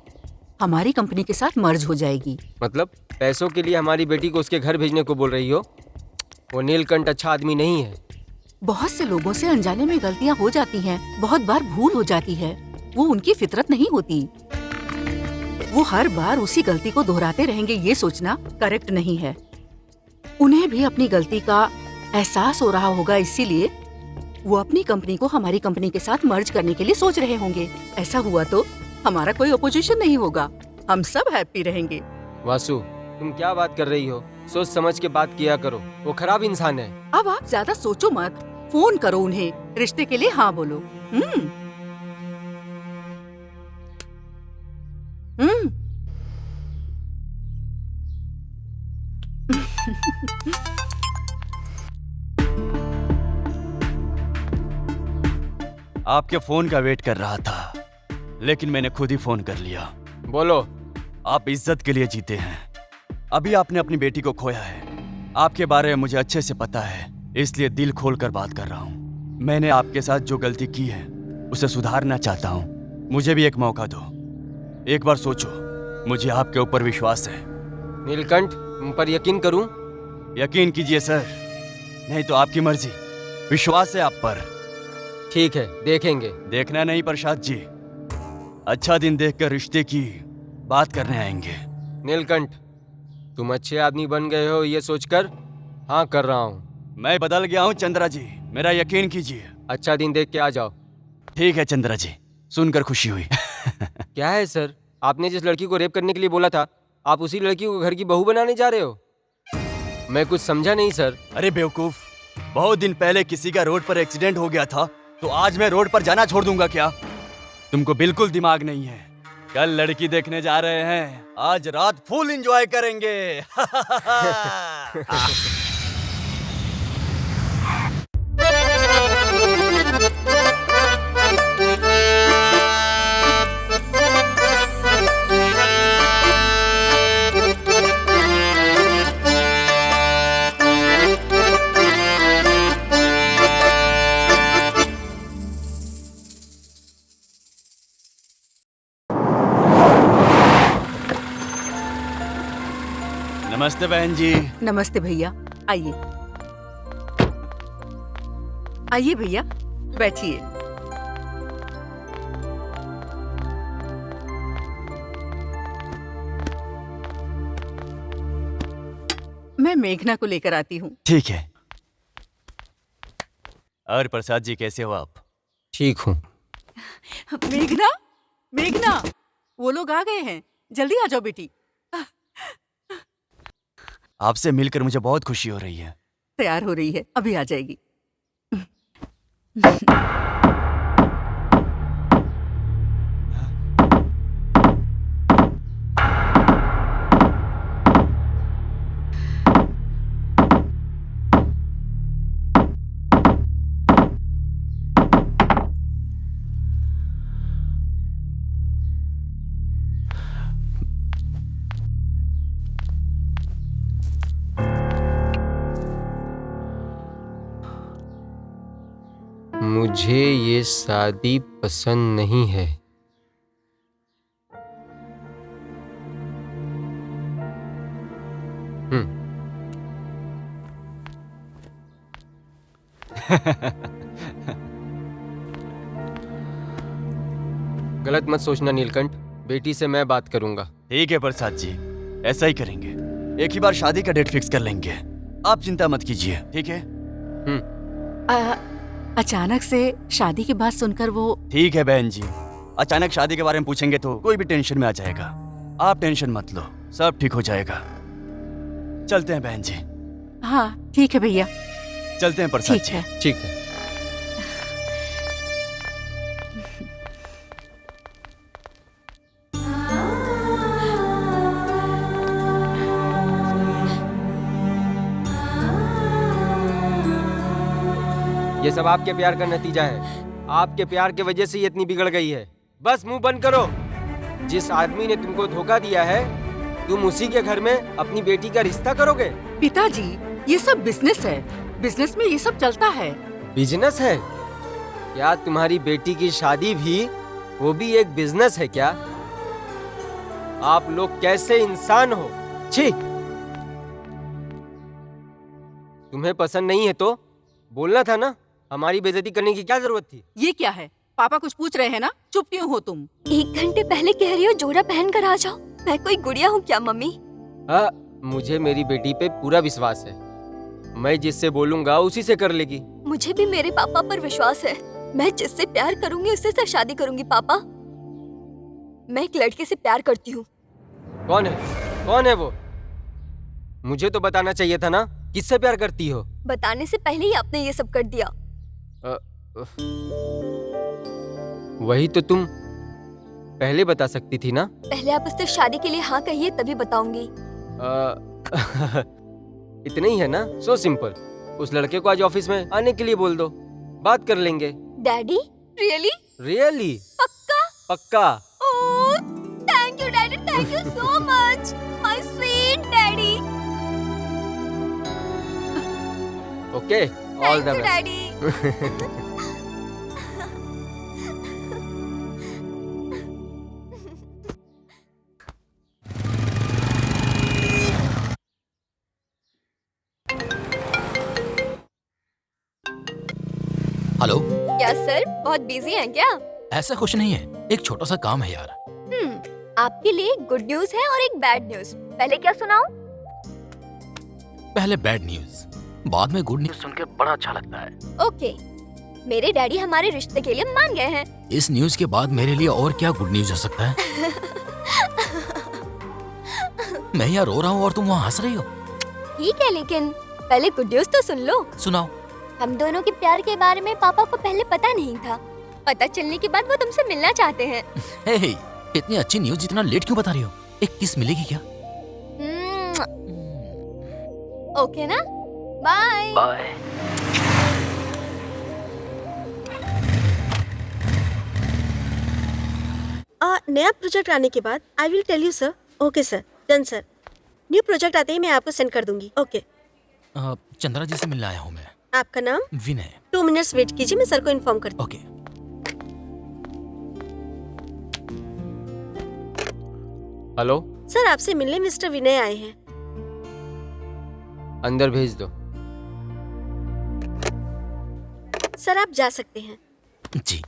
हमारी कंपनी के साथ मर्ज हो जाएगी। मतलब पैसों के लिए हमारी बेटी को उसके घर भेजने को बोल रही हो? वो नीलकंठ अच्छा आदमी नहीं है। बहुत से लोगों से अनजाने में गलतियां हो जाती हैं, बहुत बार भूल हो जाती है। वो उनकी फितरत नहीं होती। वो हर बार उसी गलती को दोहराते रहेंगे, ये सोचना करेक्ट नहीं है। उन्हें भी अपनी गलती का एहसास हो रहा होगा, इसीलिए वो अपनी कंपनी को हमारी कंपनी के साथ मर्ज करने के लिए सोच रहे होंगे। ऐसा हुआ तो हमारा कोई अपोजिशन नहीं होगा, हम सब हैप्पी रहेंगे। वासु, तुम क्या बात कर रही हो? सोच समझ के बात किया करो। वो खराब इंसान है। अब आप ज्यादा सोचो मत, फोन करो उन्हें, रिश्ते के लिए हाँ बोलो। आपके फोन का वेट कर रहा था, लेकिन मैंने खुद ही फोन कर लिया। बोलो। आप इज्जत के लिए जीते हैं। अभी आपने अपनी बेटी को खोया है, आपके बारे में मुझे अच्छे से पता है, इसलिए दिल खोल कर बात कर रहा हूँ। मैंने आपके साथ जो गलती की है उसे सुधारना चाहता हूँ। मुझे भी एक मौका दो। एक बार सोचो, मुझे आपके ऊपर विश्वास है। नीलकंठ, तुम पर यकीन करूं? यकीन कीजिए सर, नहीं तो आपकी मर्जी। विश्वास है आप पर। ठीक है, देखेंगे। देखना नहीं प्रसाद जी, अच्छा दिन देखकर रिश्ते की बात करने आएंगे। नीलकंठ, तुम अच्छे आदमी बन गए हो ये सोचकर हाँ कर रहा हूँ। मैं बदल गया हूँ चंद्रा जी, मेरा यकीन कीजिए। अच्छा दिन देख के आ जाओ। ठीक है चंद्रा जी, सुनकर खुशी हुई। क्या है सर, आपने जिस लड़की को रेप करने के लिए बोला था, आप उसी लड़की को घर की बहू बनाने जा रहे हो? मैं कुछ समझा नहीं सर। अरे बेवकूफ, बहुत दिन पहले किसी का रोड पर एक्सीडेंट हो गया था, तो आज मैं रोड पर जाना छोड़ दूंगा क्या? तुमको बिल्कुल दिमाग नहीं है। कल लड़की देखने जा रहे हैं, आज रात फुल एंजॉय करेंगे। नमस्ते बहन जी। नमस्ते भैया, आइए आइए भैया, बैठिए। मैं मेघना को लेकर आती हूँ। ठीक है। और प्रसाद जी कैसे हो आप? ठीक हूँ। मेघना, मेघना, वो लोग आ गए हैं, जल्दी आ जाओ बेटी। आपसे मिलकर मुझे बहुत खुशी हो रही है। तैयार हो रही है, अभी आ जाएगी। मुझे ये शादी पसंद नहीं है। गलत मत सोचना नीलकंठ, बेटी से मैं बात करूंगा। ठीक है प्रसाद जी, ऐसा ही करेंगे। एक ही बार शादी का डेट फिक्स कर लेंगे, आप चिंता मत कीजिए। ठीक है। अचानक से शादी की बात सुनकर वो। ठीक है बहन जी, अचानक शादी के बारे में पूछेंगे तो कोई भी टेंशन में आ जाएगा। आप टेंशन मत लो, सब ठीक हो जाएगा। चलते हैं बहन जी। हाँ ठीक है भैया, चलते हैं प्रसाद ठीक जी। है। ठीक है। ये सब आपके प्यार का नतीजा है। आपके प्यार की वजह से ये इतनी बिगड़ गई है। बस मुंह बंद करो। जिस आदमी ने तुमको धोखा दिया है, तुम उसी के घर में अपनी बेटी का रिश्ता करोगे? पिताजी, ये सब बिजनेस है, बिजनेस में ये सब चलता है। बिजनेस है? क्या तुम्हारी बेटी की शादी भी, वो भी एक बिजनेस है क्या? आप लोग कैसे इंसान हो? छी! तुम्हें पसंद नहीं है तो बोलना था ना। हमारी बेइज्जती करने की क्या जरूरत थी? ये क्या है? पापा कुछ पूछ रहे हैं ना, चुप क्यों हो तुम? 1 घंटे पहले कह रही हो जोड़ा पहन कर आ जाओ। मैं कोई गुड़िया हूँ क्या मम्मी? मुझे मेरी बेटी पे पूरा विश्वास है। मैं जिससे बोलूंगा उसी से कर लेगी। मुझे भी मेरे पापा पर विश्वास है। मैं जिससे प्यार करूंगी उससे से शादी करूंगी। पापा, मैं एक लड़के से प्यार करती हूँ। कौन है? कौन है वो? मुझे तो बताना चाहिए था ना, किससे प्यार करती हो? बताने से पहले ही आपने ये सब कर दिया। वही तो तुम पहले बता सकती थी ना। पहले आप उससे शादी के लिए हाँ कहिए, तभी बताऊंगी। इतना ही है ना, सो सिंपल। उस लड़के को आज ऑफिस में आने के लिए बोल दो, बात कर लेंगे। Daddy, really? रियली? पक्का? पक्का। Oh, thank you daddy, thank you so much, my sweet daddy. Okay, all the thank you best. Daddy. Hello. क्या सर बहुत बिजी हैं क्या? ऐसा कुछ नहीं है, एक छोटा सा काम है यार। आपके लिए गुड न्यूज है और एक बैड न्यूज। पहले क्या सुनाऊं? पहले बैड न्यूज, बाद में गुड न्यूज सुनकर बड़ा अच्छा लगता है। ओके, मेरे डैडी हमारे रिश्ते के लिए मान गए हैं। इस न्यूज के बाद मेरे लिए और क्या गुड न्यूज हो सकता है? मैं यहाँ रो रहा हूँ और तुम वहाँ हंस रही हो। ठीक है, लेकिन पहले गुड न्यूज तो सुन लो। सुनाओ। हम दोनों के प्यार के बारे में पापा को पहले पता नहीं था। पता चलने के बाद वो तुमसे मिलना चाहते हैं। हे, इतनी अच्छी न्यूज इतना लेट क्यों बता रही हो? एक किस मिलेगी क्या? ओके ना, बाय बाय। नया प्रोजेक्ट आने के बाद I will tell you sir. Okay sir, done sir. New project आते ही मैं आपको सेंड कर दूंगी। ओके। चंद्रा जी से मिलने आया हूँ मैं। आपका नाम? विनय। 2 मिनट्स वेट कीजिए, मैं सर को इन्फॉर्म करती हूँ। ओके। हेलो सर, आपसे मिलने मिस्टर विनय आए हैं। अंदर भेज दो। सर आप जा सकते हैं। जी।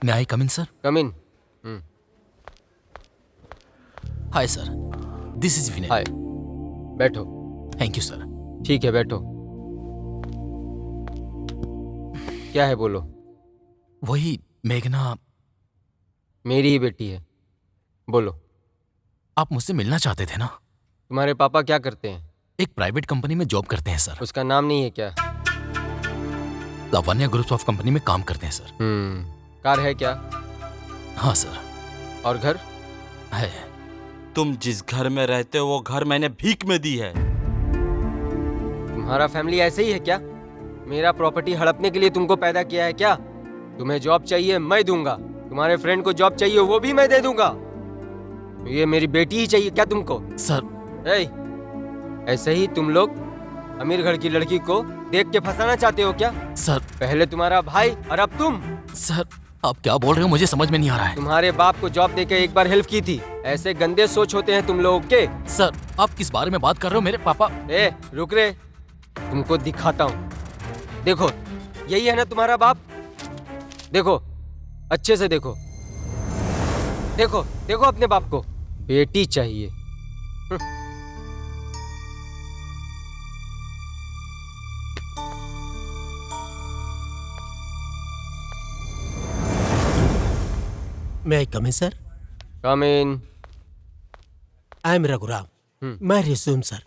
May I come in sir? Come in. Hi sir, this is Vinay. Hi, बैठो। Thank you sir. ठीक है, बैठो। क्या है बोलो। वही मेघना मेरी ही बेटी है, बोलो। आप मुझसे मिलना चाहते थे ना? तुम्हारे पापा क्या करते हैं? एक प्राइवेट कंपनी में जॉब करते हैं सर। उसका नाम नहीं है क्या? लावण्या ग्रुप ऑफ कंपनी में काम करते हैं सर। कार है क्या? हाँ सर। और घर है। तुम जिस घर में रहते हो वो घर मैंने भीख में दी है। तुम्हारा फैमिली ऐसे ही है क्या? मेरा प्रॉपर्टी हड़पने के लिए तुमको पैदा किया है क्या? तुम्हें जॉब चाहिए, मैं दूंगा। तुम्हारे फ्रेंड को जॉब चाहिए, वो भी मैं दे दूंगा। ये मेरी बेटी ही चाहिए क्या तुमको? सर ऐसे ही तुम लोग अमीर घर की लड़की को देख के फंसाना चाहते हो क्या? सर पहले तुम्हारा भाई और अब तुम। सर आप क्या बोल रहे हो, मुझे समझ में नहीं आ रहा है। तुम्हारे बाप को जॉब देके एक बार हेल्प की थी। ऐसे गंदे सोच होते हैं तुम लोगों के। सर आप किस बारे में बात कर रहे हो? मेरे पापा। रुक रे, तुमको दिखाता हूँ। देखो, यही है ना तुम्हारा बाप? देखो, अच्छे से देखो। देखो देखो अपने बाप को। बेटी चाहिए। May come in sir? Come in. I am Raghuram. My resume sir.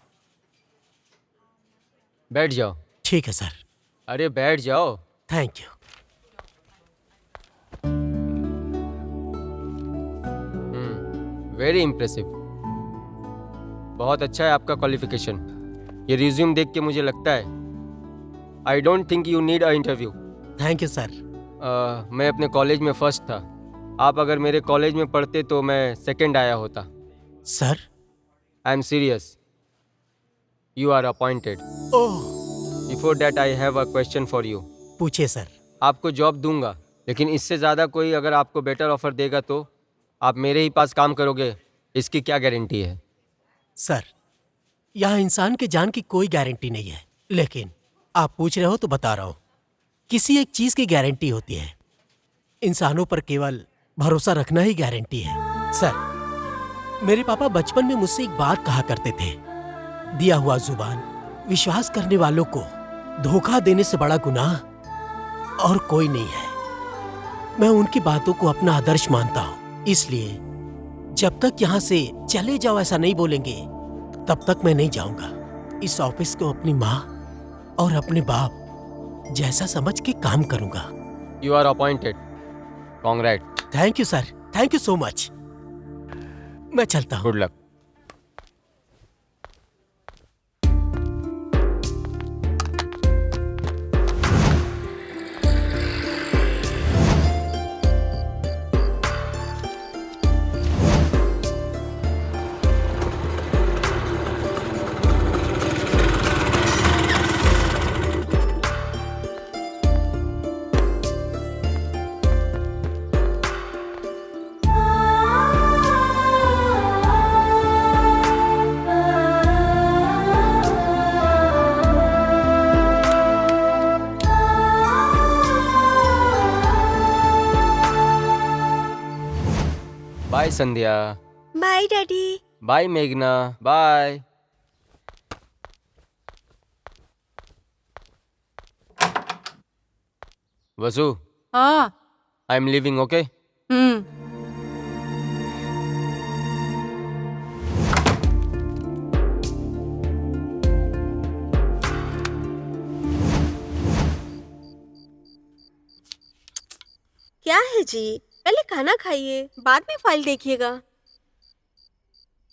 बैठ जाओ। ठीक है सर। अरे बैठ जाओ। Thank you. Very impressive. बहुत अच्छा है आपका क्वालिफिकेशन। ये रिज्यूम देख के मुझे लगता है I don't think you need a interview. Thank you sir. मैं अपने कॉलेज में फर्स्ट था। आप अगर मेरे कॉलेज में पढ़ते तो मैं सेकंड आया होता। Sir I am serious. You are appointed. Oh. Before that I have a question for you. पूछिए सर। आपको जॉब दूंगा, लेकिन इससे ज़्यादा कोई अगर आपको बेटर ऑफर देगा तो आप मेरे ही पास काम करोगे, इसकी क्या गारंटी है? सर, यहाँ इंसान के जान की कोई गारंटी नहीं है, लेकिन आप पूछ रहे हो तो बता रहा हूँ। किसी एक चीज की गारंटी होती है, इंसानों पर केवल भरोसा रखना ही गारंटी है। सर, मेरे पापा बचपन में मुझसे एक बात कहा करते थे, दिया हुआ जुबान विश्वास करने वालों को धोखा देने से बड़ा गुनाह और कोई नहीं है। मैं उनकी बातों को अपना आदर्श मानता हूँ, इसलिए जब तक यहाँ से चले जाओ ऐसा नहीं बोलेंगे तब तक मैं नहीं जाऊंगा। इस ऑफिस को अपनी माँ और अपने बाप जैसा समझ के काम करूंगा। You are appointed. Congrats. Thank you sir, thank you so much. मैं चलता हूँ। Good luck. Bye Sandhya. Bye daddy. Bye मेघना। बाय। वसु, हाँ। I am leaving, okay? क्या है जी, पहले खाना खाइए, बाद में फाइल देखिएगा।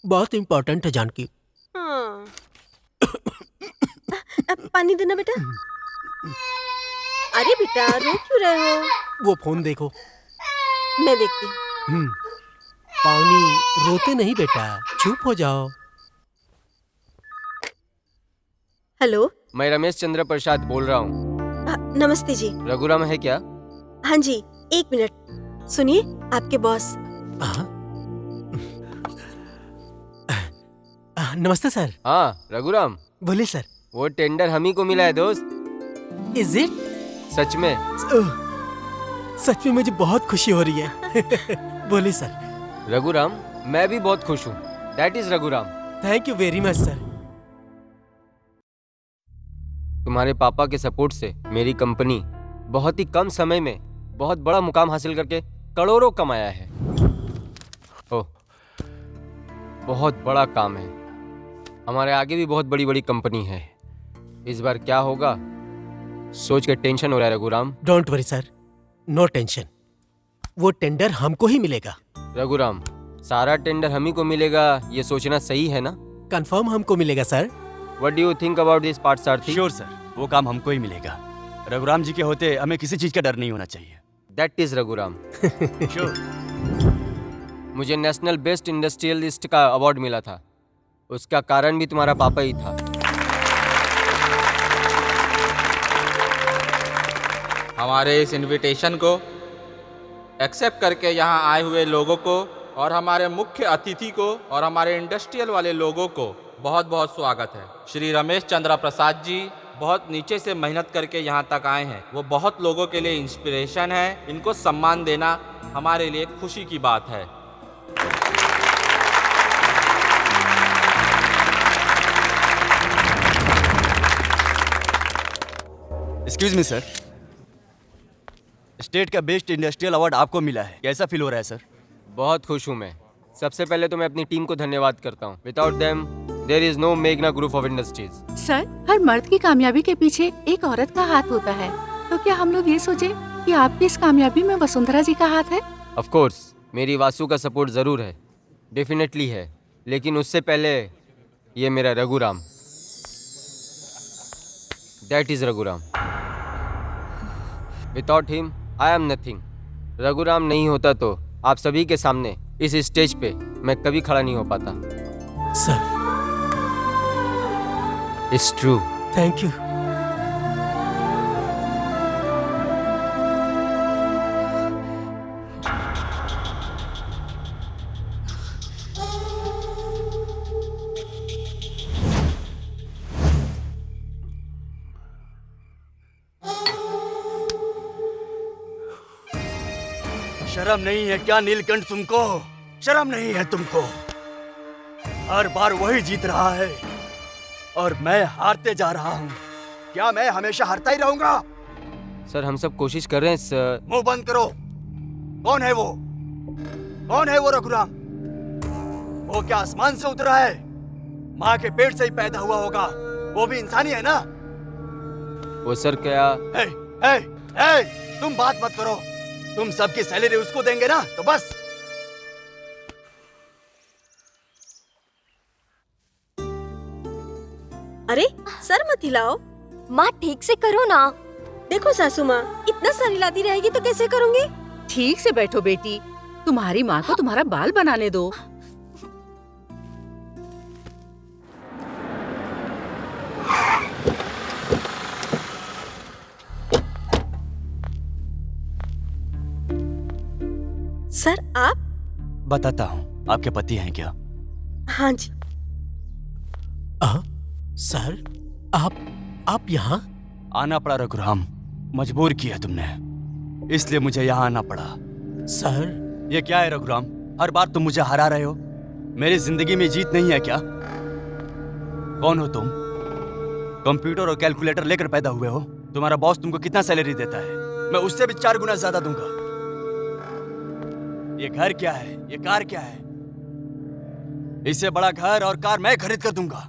बहुत इम्पोर्टेंट है जानकी। हाँ। अब पानी देना बेटा। अरे बेटा, रो क्यों रहे हो? वो फोन देखो। मैं देखती। पावनी, रोते नहीं बेटा, चुप हो जाओ। हेलो। मैं रमेश चंद्र प्रसाद बोल रहा हूँ। नमस्ते जी। रघुराम है क्या? हाँ जी, 1 मिनट सुनिए, आपके बॉस। नमस्ते सर। हाँ रघुराम, बोलिए सर। वो टेंडर हम ही को मिला है दोस्त। Is it? सच में? सच में मुझे बहुत खुशी हो रही है। बोलिए सर। रघुराम, मैं भी बहुत खुश हूँ। That is Raghuram. Thank you very much sir. तुम्हारे पापा के सपोर्ट से मेरी कंपनी बहुत ही कम समय में बहुत बड़ा मुकाम हासिल करके करोड़ों कमाया है। ओह, बहुत बड़ा काम है। हमारे आगे भी बहुत बड़ी बड़ी कंपनी है। इस बार क्या होगा सोच के टेंशन हो रहा है Raghuram. Don't worry sir, no tension. वो टेंडर हमको ही मिलेगा। रघुराम, सारा टेंडर हम ही को मिलेगा ये सोचना सही है ना? कंफर्म हमको मिलेगा sir. What do you think about this Parth Sarathi? Sure sir, वो काम हमको ही मिलेगा। रघुराम जी के होते हमें किसी चीज का डर नहीं होना चाहिए। That is Raghuram. श्योर। मुझे नेशनल बेस्ट इंडस्ट्रियलिस्ट का अवार्ड मिला था, उसका कारण भी तुम्हारा पापा ही था। हमारे इस इनविटेशन को एक्सेप्ट करके यहाँ आए हुए लोगों को और हमारे मुख्य अतिथि को और हमारे इंडस्ट्रियल वाले लोगों को बहुत बहुत स्वागत है। श्री रमेश चंद्र प्रसाद जी बहुत नीचे से मेहनत करके यहाँ तक आए हैं। वो बहुत लोगों के लिए इंस्पिरेशन है। इनको सम्मान देना हमारे लिए खुशी की बात है। एक्सक्यूज मी सर, स्टेट का बेस्ट इंडस्ट्रियल अवार्ड आपको मिला है, कैसा फील हो रहा है सर? बहुत खुश हूँ मैं। सबसे पहले तो मैं अपनी टीम को धन्यवाद करता हूँ। Without them there is no मेघना ग्रुप ऑफ इंडस्ट्रीज। सर, हर मर्द की कामयाबी के पीछे एक औरत का हाथ होता है, तो क्या हम लोग ये सोचे कि आपकी इस कामयाबी में वसुंधरा जी का हाथ है? ऑफ कोर्स, मेरी वासु का सपोर्ट जरूर है, डेफिनेटली है, लेकिन उससे पहले ये मेरा Raghuram. That is Raghuram. Without him I am nothing. Raghuram नहीं होता तो आप सभी के सामने इस स्टेज पे मैं कभी खड़ा नहीं हो पाता। Sir, it's true. Thank you. शर्म नहीं है क्या नीलकंठ तुमको? शर्म नहीं है तुमको? हर बार वही जीत रहा है और मैं हारते जा रहा हूँ। क्या मैं हमेशा हारता ही रहूंगा? सर, हम सब कोशिश कर रहे हैं सर। मुंह बंद करो। कौन है वो? कौन है वो रघुराम? वो क्या आसमान से उतरा है? माँ के पेट से ही पैदा हुआ होगा। वो भी इंसान ही है ना? वो सर क्या? ए, ए, ए, तुम बात मत करो। तुम सबकी सैलरी उसको देंगे ना, तो बस। अरे सर मत हिलाओ। माँ ठीक से करो ना। देखो सासू माँ, इतना सर हिलाती रहेगी तो कैसे करूँगी? ठीक से बैठो बेटी, तुम्हारी माँ को तुम्हारा बाल बनाने दो। सर आप? बताता हूँ, आपके पति हैं क्या? हाँ जी। सर, आप यहाँ? आना पड़ा रघुराम, मजबूर किया तुमने, इसलिए मुझे यहाँ आना पड़ा। सर, ये क्या है रघुराम? हर बार तुम मुझे हरा रहे हो। मेरी जिंदगी में जीत नहीं है क्या? कौन हो तुम? कंप्यूटर और कैलकुलेटर लेकर पैदा हुए हो? तुम्हारा बॉस तुमको कितना सैलरी देता है? मैं उससे भी 4 गुना ज्यादा दूंगा। ये घर क्या है? ये कार क्या है? इससे बड़ा घर और कार मैं खरीद कर दूंगा।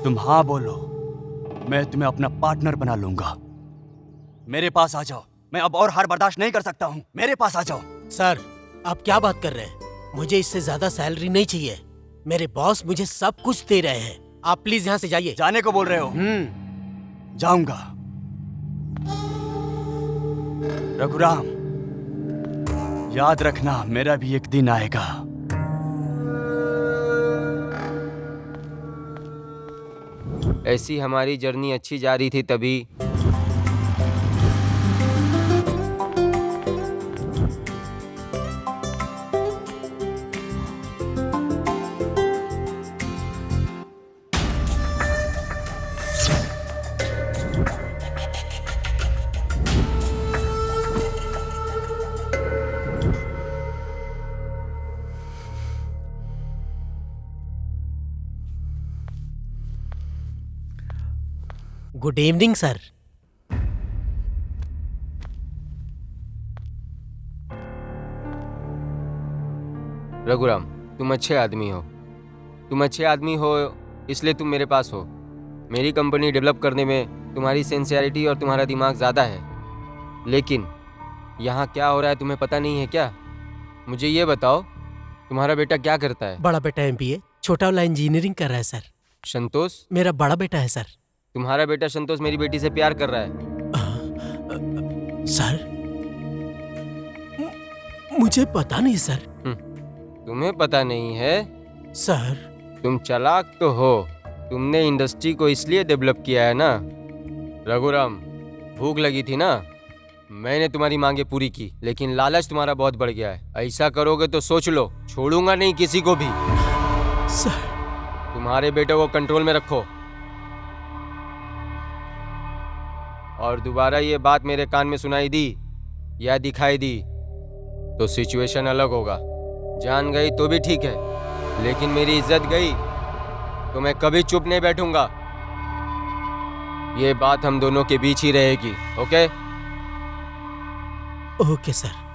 तुम हाँ बोलो, मैं तुम्हें अपना पार्टनर बना लूंगा। मेरे पास आ जाओ, मैं अब और हार बर्दाश्त नहीं कर सकता हूँ। मेरे पास आ जाओ। सर, आप क्या बात कर रहे हैं? मुझे इससे ज्यादा सैलरी नहीं चाहिए। मेरे बॉस मुझे सब कुछ दे रहे हैं। आप प्लीज यहाँ से जाइए। जाने को बोल रहे हो? जाऊंगा। रघुराम, याद रखना, मेरा भी एक दिन आएगा। ऐसी हमारी जर्नी अच्छी जा रही थी तभी गुड इवनिंग सर। रघुराम, तुम अच्छे आदमी हो। तुम अच्छे आदमी हो इसलिए तुम मेरे पास हो। मेरी कंपनी डेवलप करने में तुम्हारी सिंसियरिटी और तुम्हारा दिमाग ज़्यादा है। लेकिन यहाँ क्या हो रहा है तुम्हें पता नहीं है क्या? मुझे ये बताओ, तुम्हारा बेटा क्या करता है? बड़ा बेटा MBA, छोटा वाला इंजीनियरिंग कर रहा है सर। संतोष? मेरा बड़ा बेटा है सर। तुम्हारा बेटा संतोष मेरी बेटी से प्यार कर रहा है। सर, मुझे पता नहीं सर। तुम्हें पता नहीं है? सर, तुम चालाक तो हो। तुमने इंडस्ट्री को इसलिए डेवलप किया है ना। रघुराम, भूख लगी थी ना, मैंने तुम्हारी मांगे पूरी की, लेकिन लालच तुम्हारा बहुत बढ़ गया है। ऐसा करोगे तो सोच लो, छोड़ूंगा नहीं किसी को भी। सर, तुम्हारे बेटे को कंट्रोल में रखो, और दोबारा ये बात मेरे कान में सुनाई दी या दिखाई दी तो सिचुएशन अलग होगा। जान गई तो भी ठीक है, लेकिन मेरी इज्जत गई तो मैं कभी चुप नहीं बैठूंगा। ये बात हम दोनों के बीच ही रहेगी। ओके? Okay sir.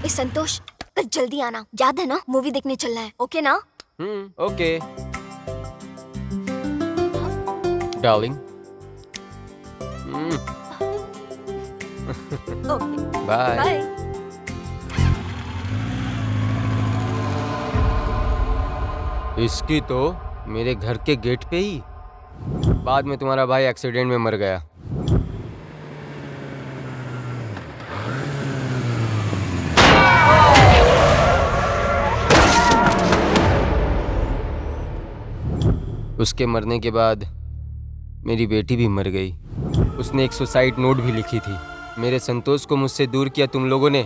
ए संतोष, कल जल्दी आना, याद है ना? मूवी देखने चलना है। ओके ना? Okay darling. Okay, bye. Bye. इसकी तो मेरे घर के गेट पे ही। बाद में तुम्हारा भाई एक्सीडेंट में मर गया। उसके मरने के बाद मेरी बेटी भी मर गई। उसने एक सुसाइड नोट भी लिखी थी। मेरे संतोष को मुझसे दूर किया तुम लोगों ने।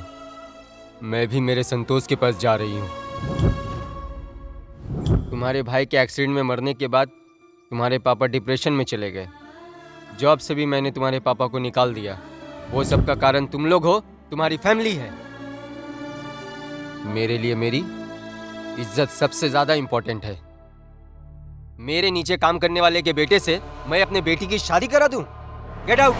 मैं भी मेरे संतोष के पास जा रही हूँ। तुम्हारे भाई के एक्सीडेंट में मरने के बाद तुम्हारे पापा डिप्रेशन में चले गए। जॉब से भी मैंने तुम्हारे पापा को निकाल दिया। वो सब का कारण तुम लोग हो, तुम्हारी फैमिली है। मेरे लिए मेरी इज्जत सबसे ज़्यादा इम्पोर्टेंट है। मेरे नीचे काम करने वाले के बेटे से मैं अपने बेटी की शादी करा दूं? Get out!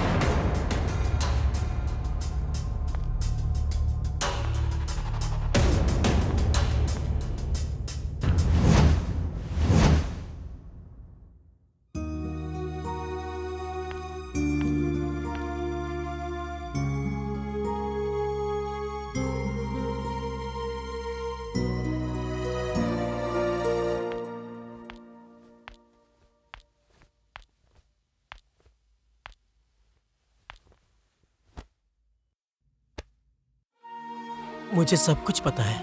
मुझे सब कुछ पता है।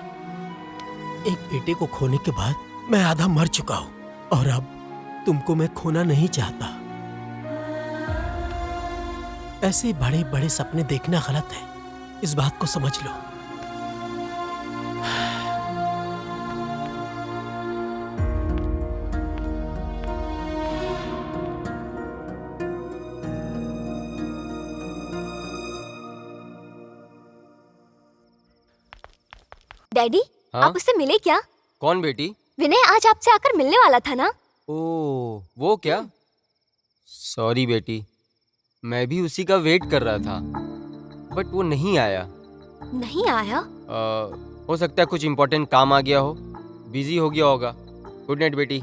एक बेटे को खोने के बाद मैं आधा मर चुका हूं, और अब तुमको मैं खोना नहीं चाहता। ऐसे बड़े बड़े सपने देखना गलत है, इस बात को समझ लो। डैडी, हाँ? आप उससे मिले क्या? कौन बेटी? विनय आज आपसे आकर मिलने वाला था ना? ओ, वो क्या? सॉरी बेटी, मैं भी उसी का वेट कर रहा था, बट वो नहीं आया। नहीं आया? हो सकता है कुछ इम्पोर्टेंट काम आ गया हो, बिजी हो गया होगा। गुड नाइट बेटी।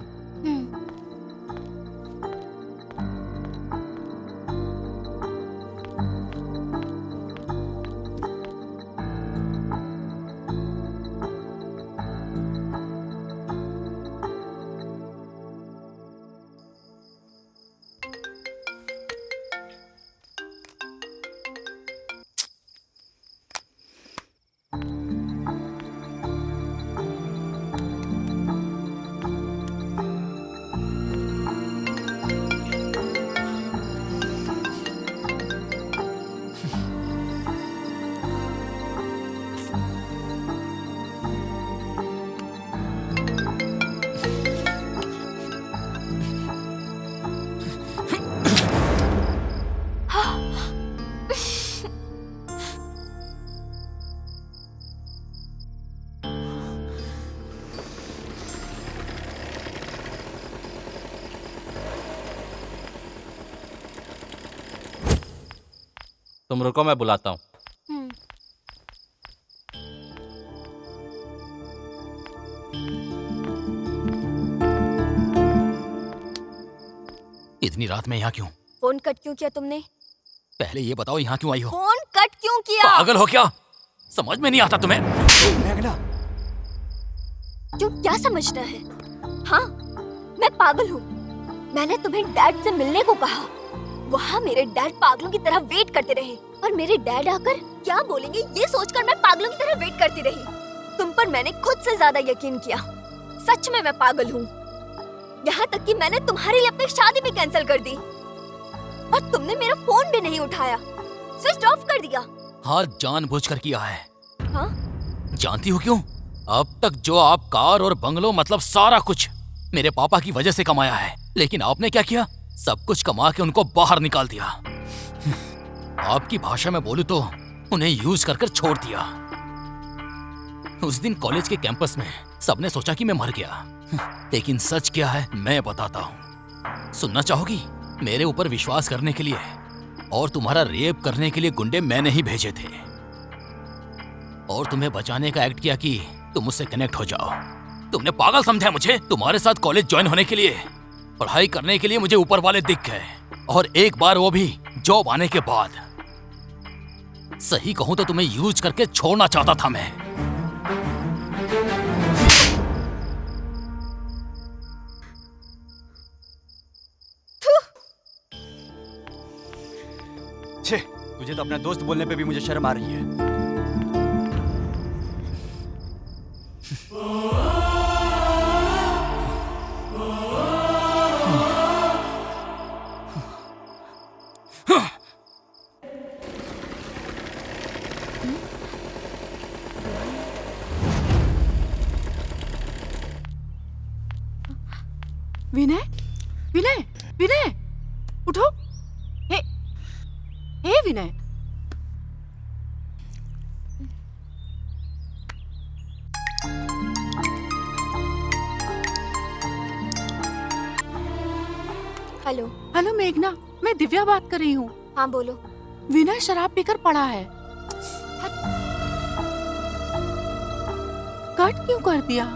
तुम रुको, मैं बुलाता हूँ। इतनी रात में यहाँ क्यों? फोन कट क्यों किया तुमने? पहले ये बताओ यहाँ क्यों आई हो? फोन कट क्यों किया? पागल हो क्या? समझ में नहीं आता तुम्हें? क्यों, क्या समझना है? हाँ, मैं पागल हूँ। मैंने तुम्हें डैड से मिलने को कहा। वहाँ मेरे डैड पागलों की तरह वेट करते रहे और मेरे डैड आकर क्या बोलेंगे ये सोचकर मैं पागलों की तरह वेट करती रही। तुम पर मैंने खुद से ज्यादा यकीन किया। सच में मैं पागल हूँ। यहाँ तक कि मैंने तुम्हारे लिए अपनी शादी भी कैंसिल कर दी और तुमने मेरा फोन भी नहीं उठाया, स्विच ऑफ कर दिया। हाँ, जानबूझकर किया है। हाँ? जानती हो क्यों? अब तक जो आप कार और बंगलो मतलब सारा कुछ मेरे पापा की वजह से कमाया है, लेकिन आपने क्या किया? सब कुछ कमा के उनको बाहर निकाल दिया। आपकी भाषा में बोलूं तो उन्हें यूज कर छोड़ दिया। उस दिन कॉलेज के कैंपस में सबने सोचा कि मैं मर गया, लेकिन सच क्या है मैं बताता हूँ। सुनना चाहोगी? मेरे ऊपर विश्वास करने के लिए और तुम्हारा रेप करने के लिए गुंडे मैंने ही भेजे थे और तुम्हें बचाने का एक्ट किया कि तुम मुझसे कनेक्ट हो जाओ। तुमने पागल समझा मुझे? तुम्हारे साथ कॉलेज ज्वाइन होने के लिए, पढ़ाई करने के लिए मुझे ऊपर वाले दिख गए, और एक बार वो भी जॉब आने के बाद। सही कहूं तो तुम्हें यूज करके छोड़ना चाहता था मैं। छे, तुझे तो अपना दोस्त बोलने पे भी मुझे शर्म आ रही है। विनय, विनय, विनय, उठो। हे, हे विनय। हेलो। हेलो मेघना, मैं दिव्या बात कर रही हूँ। हाँ बोलो। विनय शराब पीकर पड़ा है। कट क्यों कर दिया?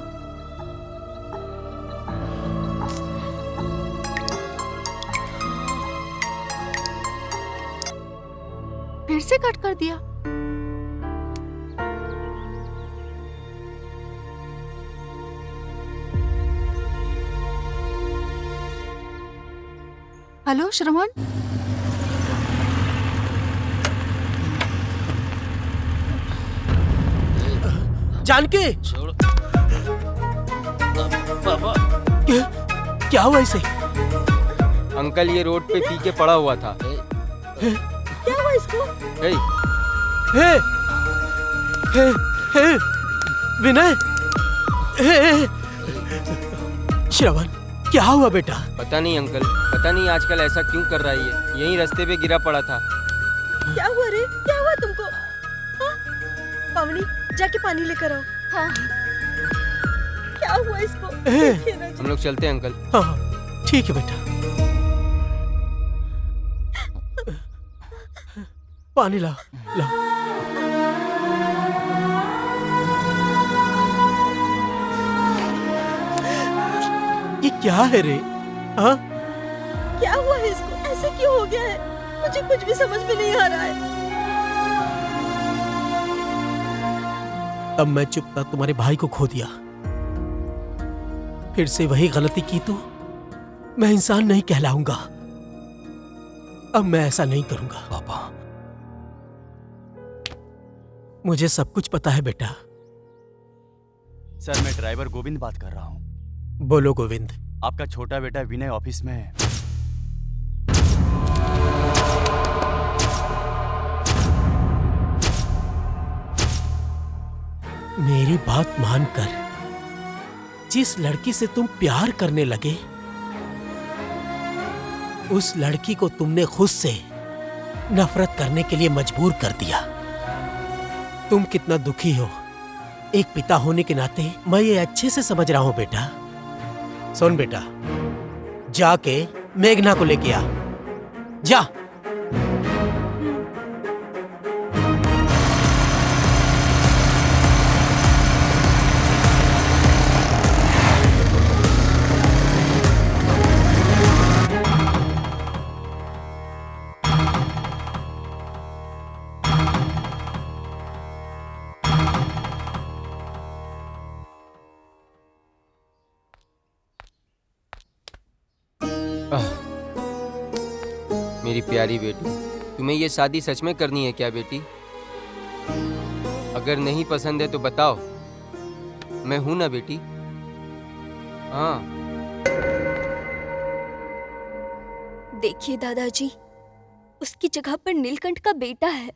फिर से कट कर दिया। हेलो श्रवण। जानकी, पापा, क्या हुआ इसे? अंकल ये रोड पे पी के पड़ा हुआ था। क्या हुआ इसको? हे, हे, हे, हे, विनय, हे, श्रवण, क्या हुआ बेटा? पता नहीं अंकल, पता नहीं आजकल ऐसा क्यों कर रहा है ये। यहीं रास्ते पे गिरा पड़ा था। क्या हुआ रे? क्या हुआ तुमको? हाँ? पावनी, जाके पानी लेकर आओ। हाँ। क्या हुआ इसको? ए, देखिए ना जी। हम लोग चलते हैं अंकल। हाँ ठीक है बेटा, पानी ला ला। ये क्या है रे? हाँ क्या हुआ है इसको? ऐसे क्यों हो गया है? मुझे कुछ भी समझ में नहीं आ रहा है। तब मैं चुप था, तुम्हारे भाई को खो दिया, फिर से वही गलती की तो मैं इंसान नहीं कहलाऊंगा। अब मैं ऐसा नहीं करूंगा। पापा, मुझे सब कुछ पता है बेटा। सर, मैं ड्राइवर गोविंद बात कर रहा हूँ। बोलो गोविंद। आपका छोटा बेटा विनय ऑफिस में है। मेरी बात मानकर जिस लड़की से तुम प्यार करने लगे, उस लड़की को तुमने खुद से नफरत करने के लिए मजबूर कर दिया। तुम कितना दुखी हो, एक पिता होने के नाते मैं ये अच्छे से समझ रहा हूं बेटा। सुन बेटा, जाके मेघना को लेके आ, जा। मेरी प्यारी बेटी, तुम्हें ये शादी सच में करनी है क्या बेटी? अगर नहीं पसंद है तो बताओ, मैं हूं ना बेटी। हाँ। देखिए दादाजी, उसकी जगह पर नीलकंठ का बेटा है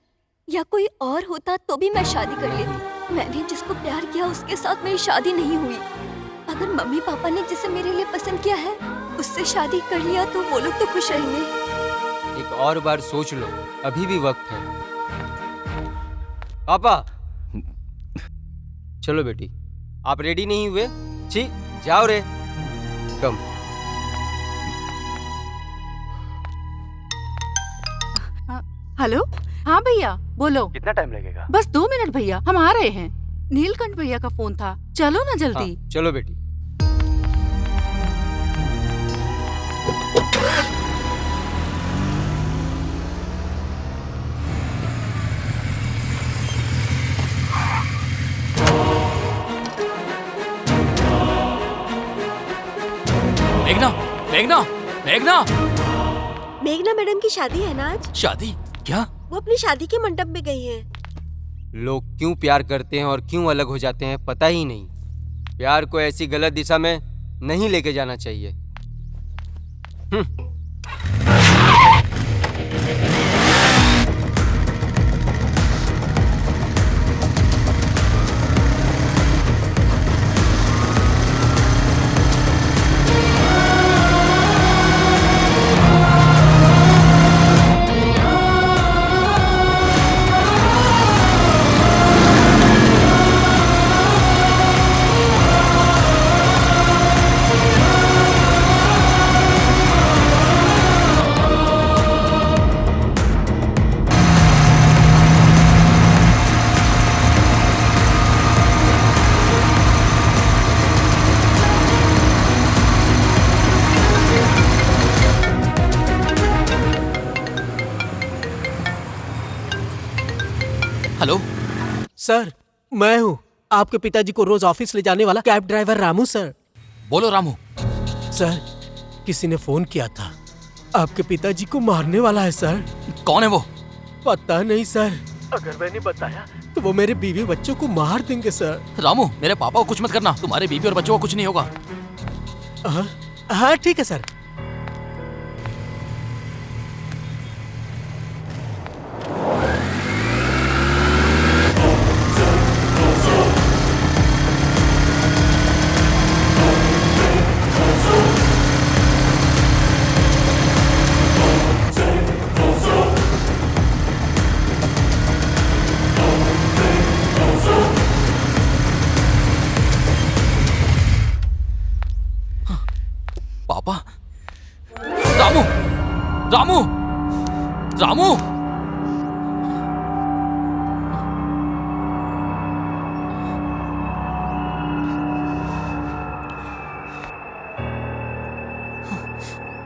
या कोई और होता तो भी मैं शादी कर लेती। मैंने जिसको प्यार किया उसके साथ मेरी शादी नहीं हुई। अगर मम्मी पापा ने जिसे मेरे लिए पसंद किया है उससे शादी कर लिया तो वो लोग तो खुश रहेंगे। एक और बार सोच लो, अभी भी वक्त है। पापा, चलो बेटी, आप रेडी नहीं हुए? छी, जाओ रे। कम। हेलो, हाँ भैया बोलो। कितना टाइम लगेगा? बस 2 मिनट भैया, हम आ रहे हैं। नीलकंठ भैया का फोन था, चलो ना जल्दी। हाँ, चलो बेटी। मेघना, मेघना, मेघना। मेघना मैडम की शादी है ना आज? शादी? क्या? वो अपनी शादी के मंडप में गई हैं। लोग क्यों प्यार करते हैं और क्यों अलग हो जाते हैं पता ही नहीं। प्यार को ऐसी गलत दिशा में नहीं लेके जाना चाहिए। हेलो सर, मैं हूँ आपके पिताजी को रोज ऑफिस ले जाने वाला कैब ड्राइवर रामू सर। बोलो रामू। सर, किसी ने फोन किया था, आपके पिताजी को मारने वाला है सर। कौन है वो? पता नहीं सर, अगर मैंने बताया तो वो मेरे बीवी बच्चों को मार देंगे सर। रामू, मेरे पापा को कुछ मत करना, तुम्हारे बीबी और बच्चों को कुछ नहीं होगा। हाँ ठीक है सर। पापा? रामू, रामू, रामू!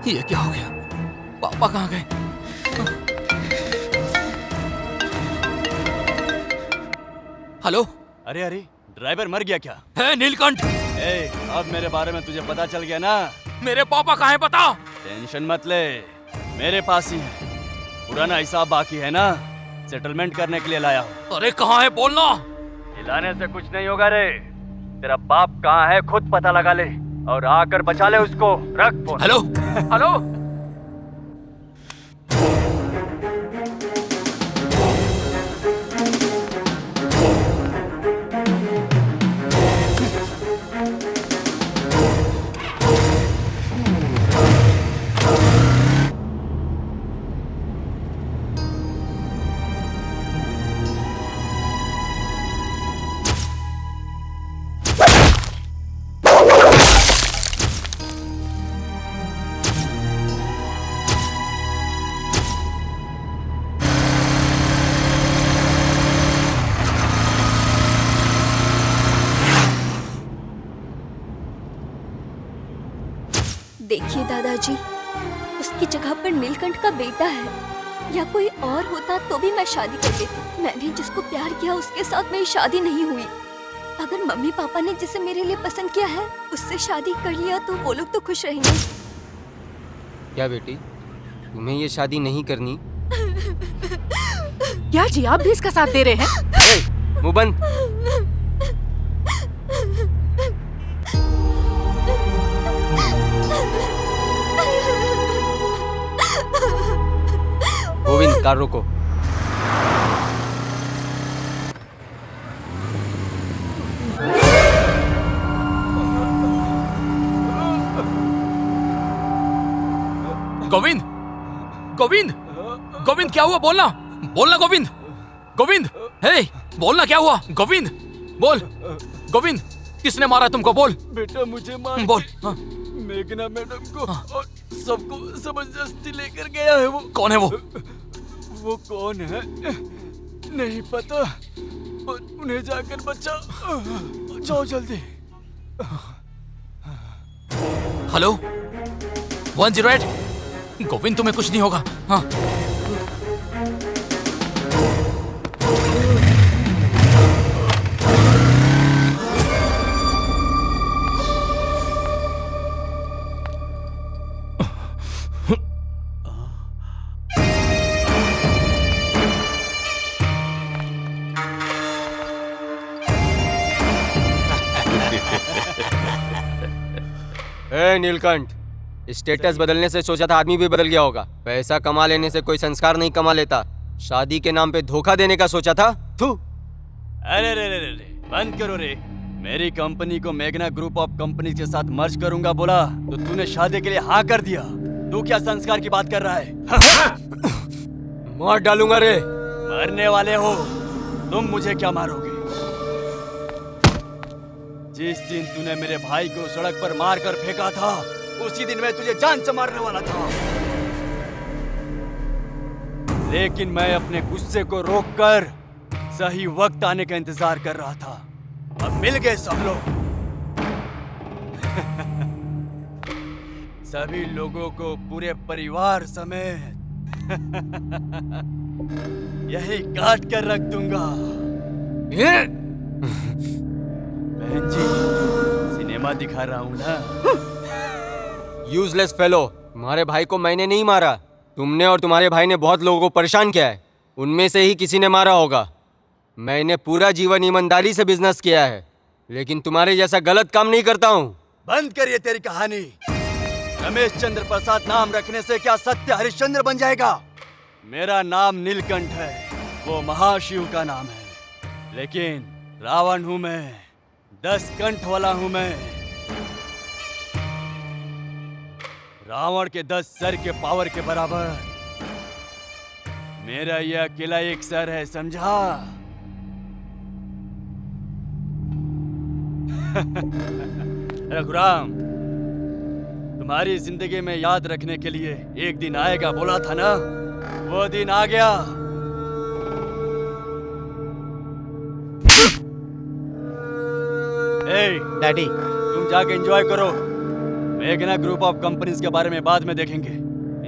ये क्या हो गया? पापा कहाँ गए? हेलो? अरे अरे, ड्राइवर मर गया क्या? है नीलकंठ? अब मेरे बारे में तुझे पता चल गया ना? मेरे पापा कहाँ हैं बता? टेंशन मत ले, मेरे पास ही है। पुराना हिसाब बाकी है ना, सेटलमेंट करने के लिए लाया हूँ। अरे कहाँ है बोलना? हिलाने से कुछ नहीं होगा रे। तेरा बाप कहाँ है खुद पता लगा ले और आकर बचा ले उसको। रख फोन। हेलो? हेलो? देखिए दादाजी, उसकी जगह पर नीलकंठ का बेटा है या कोई और होता तो भी मैं शादी कर लेती। मैंने जिसको प्यार किया उसके साथ मेरी शादी नहीं हुई। अगर मम्मी पापा ने जिसे मेरे लिए पसंद किया है उससे शादी कर लिया तो वो लोग तो खुश रहेंगे। क्या बेटी, तुम्हें ये शादी नहीं करनी? क्या जी आप भी इसका साथ दे रहे हैं? मुंह बंद। गोविंद, कार रोको। गोविंद, गोविंद, गोविंद क्या हुआ? बोलना, बोलना गोविंद, गोविंद, हे, बोलना क्या हुआ? गोविंद, बोल, गोविंद, किसने मारा तुमको? बोल बेटा, मुझे मार बोल। हाँ। मेघना मैडम को और सबको जबरदस्ती लेकर गया है। वो कौन है वो कौन है नहीं पता, पर उन्हें जाकर बचा। जाओ जल्दी। हेलो 108, गोविंद तुम्हें कुछ नहीं होगा? हाँ। ए नीलकंठ, स्टेटस बदलने से सोचा था आदमी भी बदल गया होगा। पैसा कमा लेने से कोई संस्कार नहीं कमा लेता। शादी के नाम पे धोखा देने का सोचा था? थू। अरे रे रे रे रे, बंद करो रे। मेरी कंपनी को मेघना ग्रुप ऑफ कंपनी के साथ मर्ज करूंगा बोला तो तूने शादी के लिए हाँ कर दिया। तू क्या संस्कार की बात कर रहा है? मार डालूंगा रे। मरने वाले हो तुम, मुझे क्या मारोगे? जिस दिन तूने मेरे भाई को सड़क पर मार कर फेंका था उसी दिन मैं तुझे जान से मारने वाला था, लेकिन मैं अपने गुस्से को रोककर सही वक्त आने का इंतजार कर रहा था। अब मिल गए सब लोग। सभी लोगों को पूरे परिवार समेत यही काट कर रख दूंगा। बहन जी, सिनेमा दिखा रहा हूं ना। यूजलेस फेलो, तुम्हारे भाई को मैंने नहीं मारा। तुमने और तुम्हारे भाई ने बहुत लोगों को परेशान किया है। उनमें से ही किसी ने मारा होगा। मैंने पूरा जीवन ईमानदारी से बिजनेस किया है, लेकिन तुम्हारे जैसा गलत काम नहीं करता हूँ। बंद करिए तेरी कहानी। रमेश चंद्र प्रसाद नाम रखने से क्या सत्य हरिश्चंद्र बन जाएगा? मेरा नाम नीलकंठ है, वो महाशिव का नाम है। लेकिन रावण हूं मैं, 10 कंठ वाला हूं मैं। रावण के 10 सर के पावर के बराबर मेरा यह अकेला एक सर है, समझा? रघुराम, तुम्हारी जिंदगी में याद रखने के लिए एक दिन आएगा बोला था ना, वो दिन आ गया। डैडी, तुम जाके एंजॉय करो। मेघना ग्रुप ऑफ कंपनीज के बारे में बाद में देखेंगे।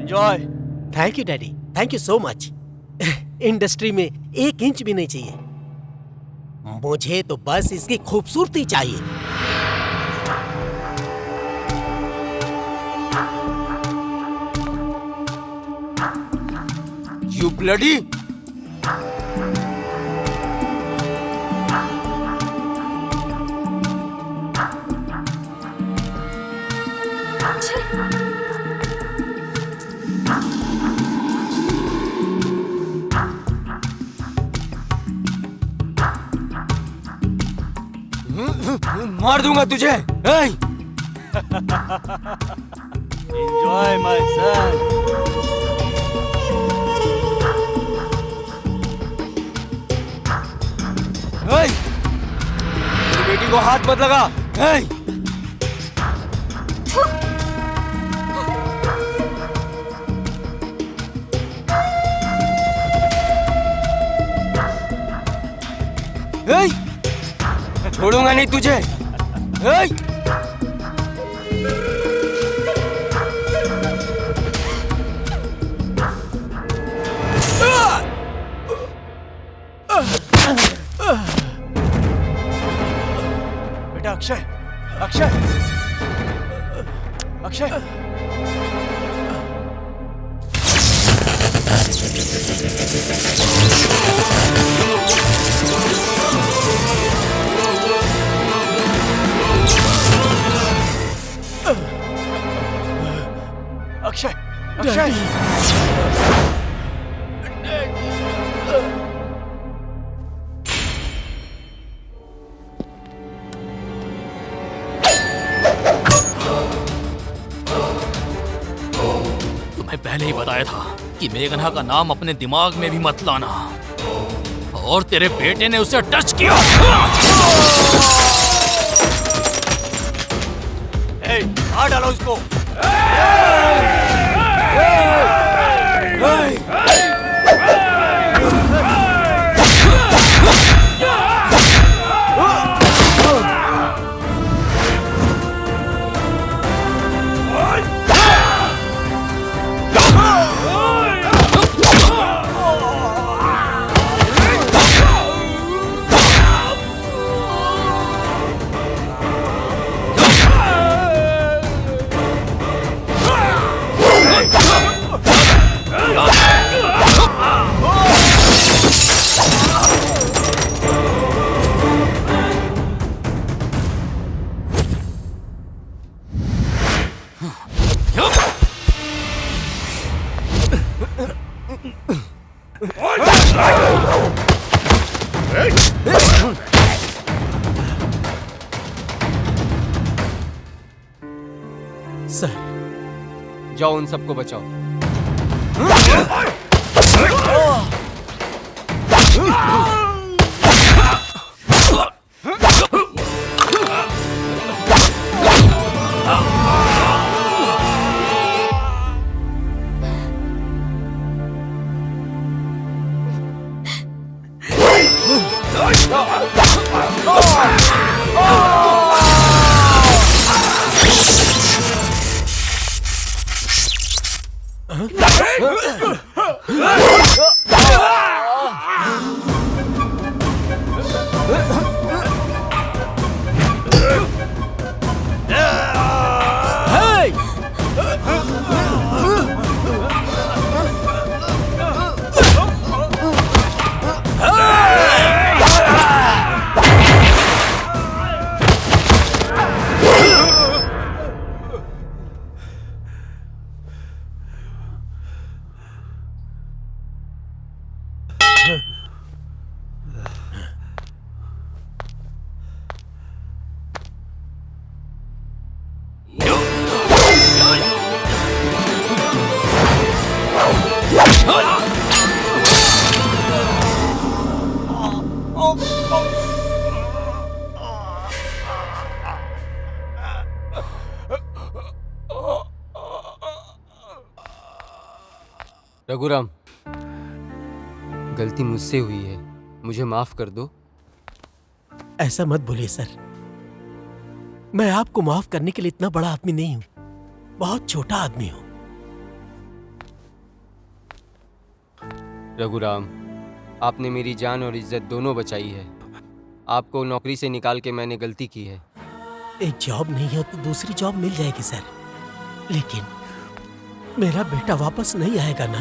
Enjoy. Thank you daddy, thank you so much. Industry में 1 इंच भी नहीं चाहिए, मुझे तो बस इसकी खूबसूरती चाहिए। You bloody! मार दूंगा तुझे। Enjoy my son. तेरी बेटी को हाथ मत लगा। छोड़ूंगा नहीं तुझे। बेटा अक्षय, अक्षय, अक्षय। अक्षय, अक्षय। तुम्हें पहले ही बताया था कि मेघना का नाम अपने दिमाग में भी मत लाना, और तेरे बेटे ने उसे टच किया। मार डालो उसको। सर, जाओ उन सबको बचाओ। रघुराम, गलती मुझसे हुई है, मुझे माफ कर दो। ऐसा मत बोलिए सर। मैं आपको माफ करने के लिए इतना बड़ा आदमी नहीं हूं, बहुत छोटा आदमी हूं। रघुराम, आपने मेरी जान और इज्जत दोनों बचाई है। आपको नौकरी से निकाल के मैंने गलती की है। एक जॉब नहीं है तो दूसरी जॉब मिल जाएगी सर, लेकिन मेरा बेटा वापस नहीं आएगा ना।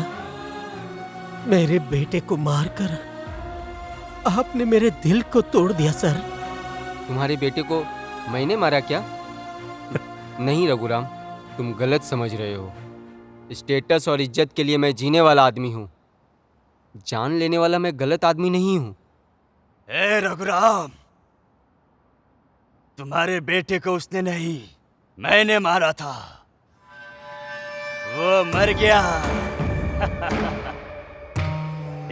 मेरे बेटे को मारकर आपने मेरे दिल को तोड़ दिया सर। तुम्हारे बेटे को मैंने मारा क्या? नहीं रघुराम, तुम गलत समझ रहे हो। स्टेटस और इज्जत के लिए मैं जीने वाला आदमी हूँ, जान लेने वाला मैं गलत आदमी नहीं हूँ। ए रघुराम, तुम्हारे बेटे को उसने नहीं, मैंने मारा था। वो मर गया।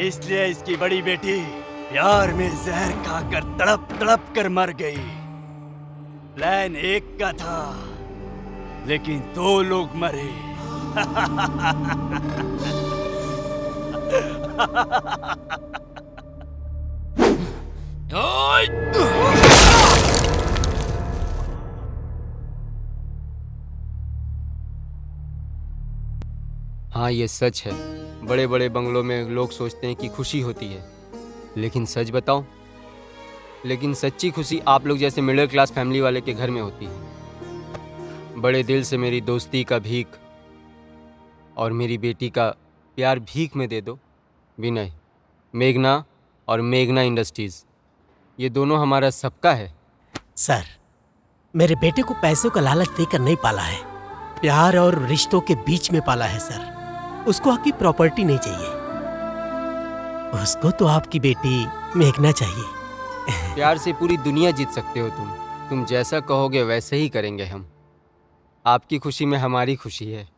इसलिए इसकी बड़ी बेटी प्यार में जहर खाकर तड़प तड़प कर मर गई। प्लान एक का था, लेकिन 2 लोग मरे। हाँ, ये सच है। बड़े बड़े बंगलों में लोग सोचते हैं कि खुशी होती है, लेकिन सच बताऊं, लेकिन सच्ची खुशी आप लोग जैसे मिडिल क्लास फैमिली वाले के घर में होती है। बड़े दिल से मेरी दोस्ती का भीख और मेरी बेटी का प्यार भीख में दे दो। विनय, मेघना और मेघना इंडस्ट्रीज, ये दोनों हमारा सबका है। सर, मेरे बेटे को पैसों का लालच देकर नहीं पाला है, प्यार और रिश्तों के बीच में पाला है सर। उसको आपकी प्रॉपर्टी नहीं चाहिए, उसको तो आपकी बेटी मेघना चाहिए। प्यार से पूरी दुनिया जीत सकते हो तुम जैसा कहोगे वैसे ही करेंगे हम। आपकी खुशी में हमारी खुशी है।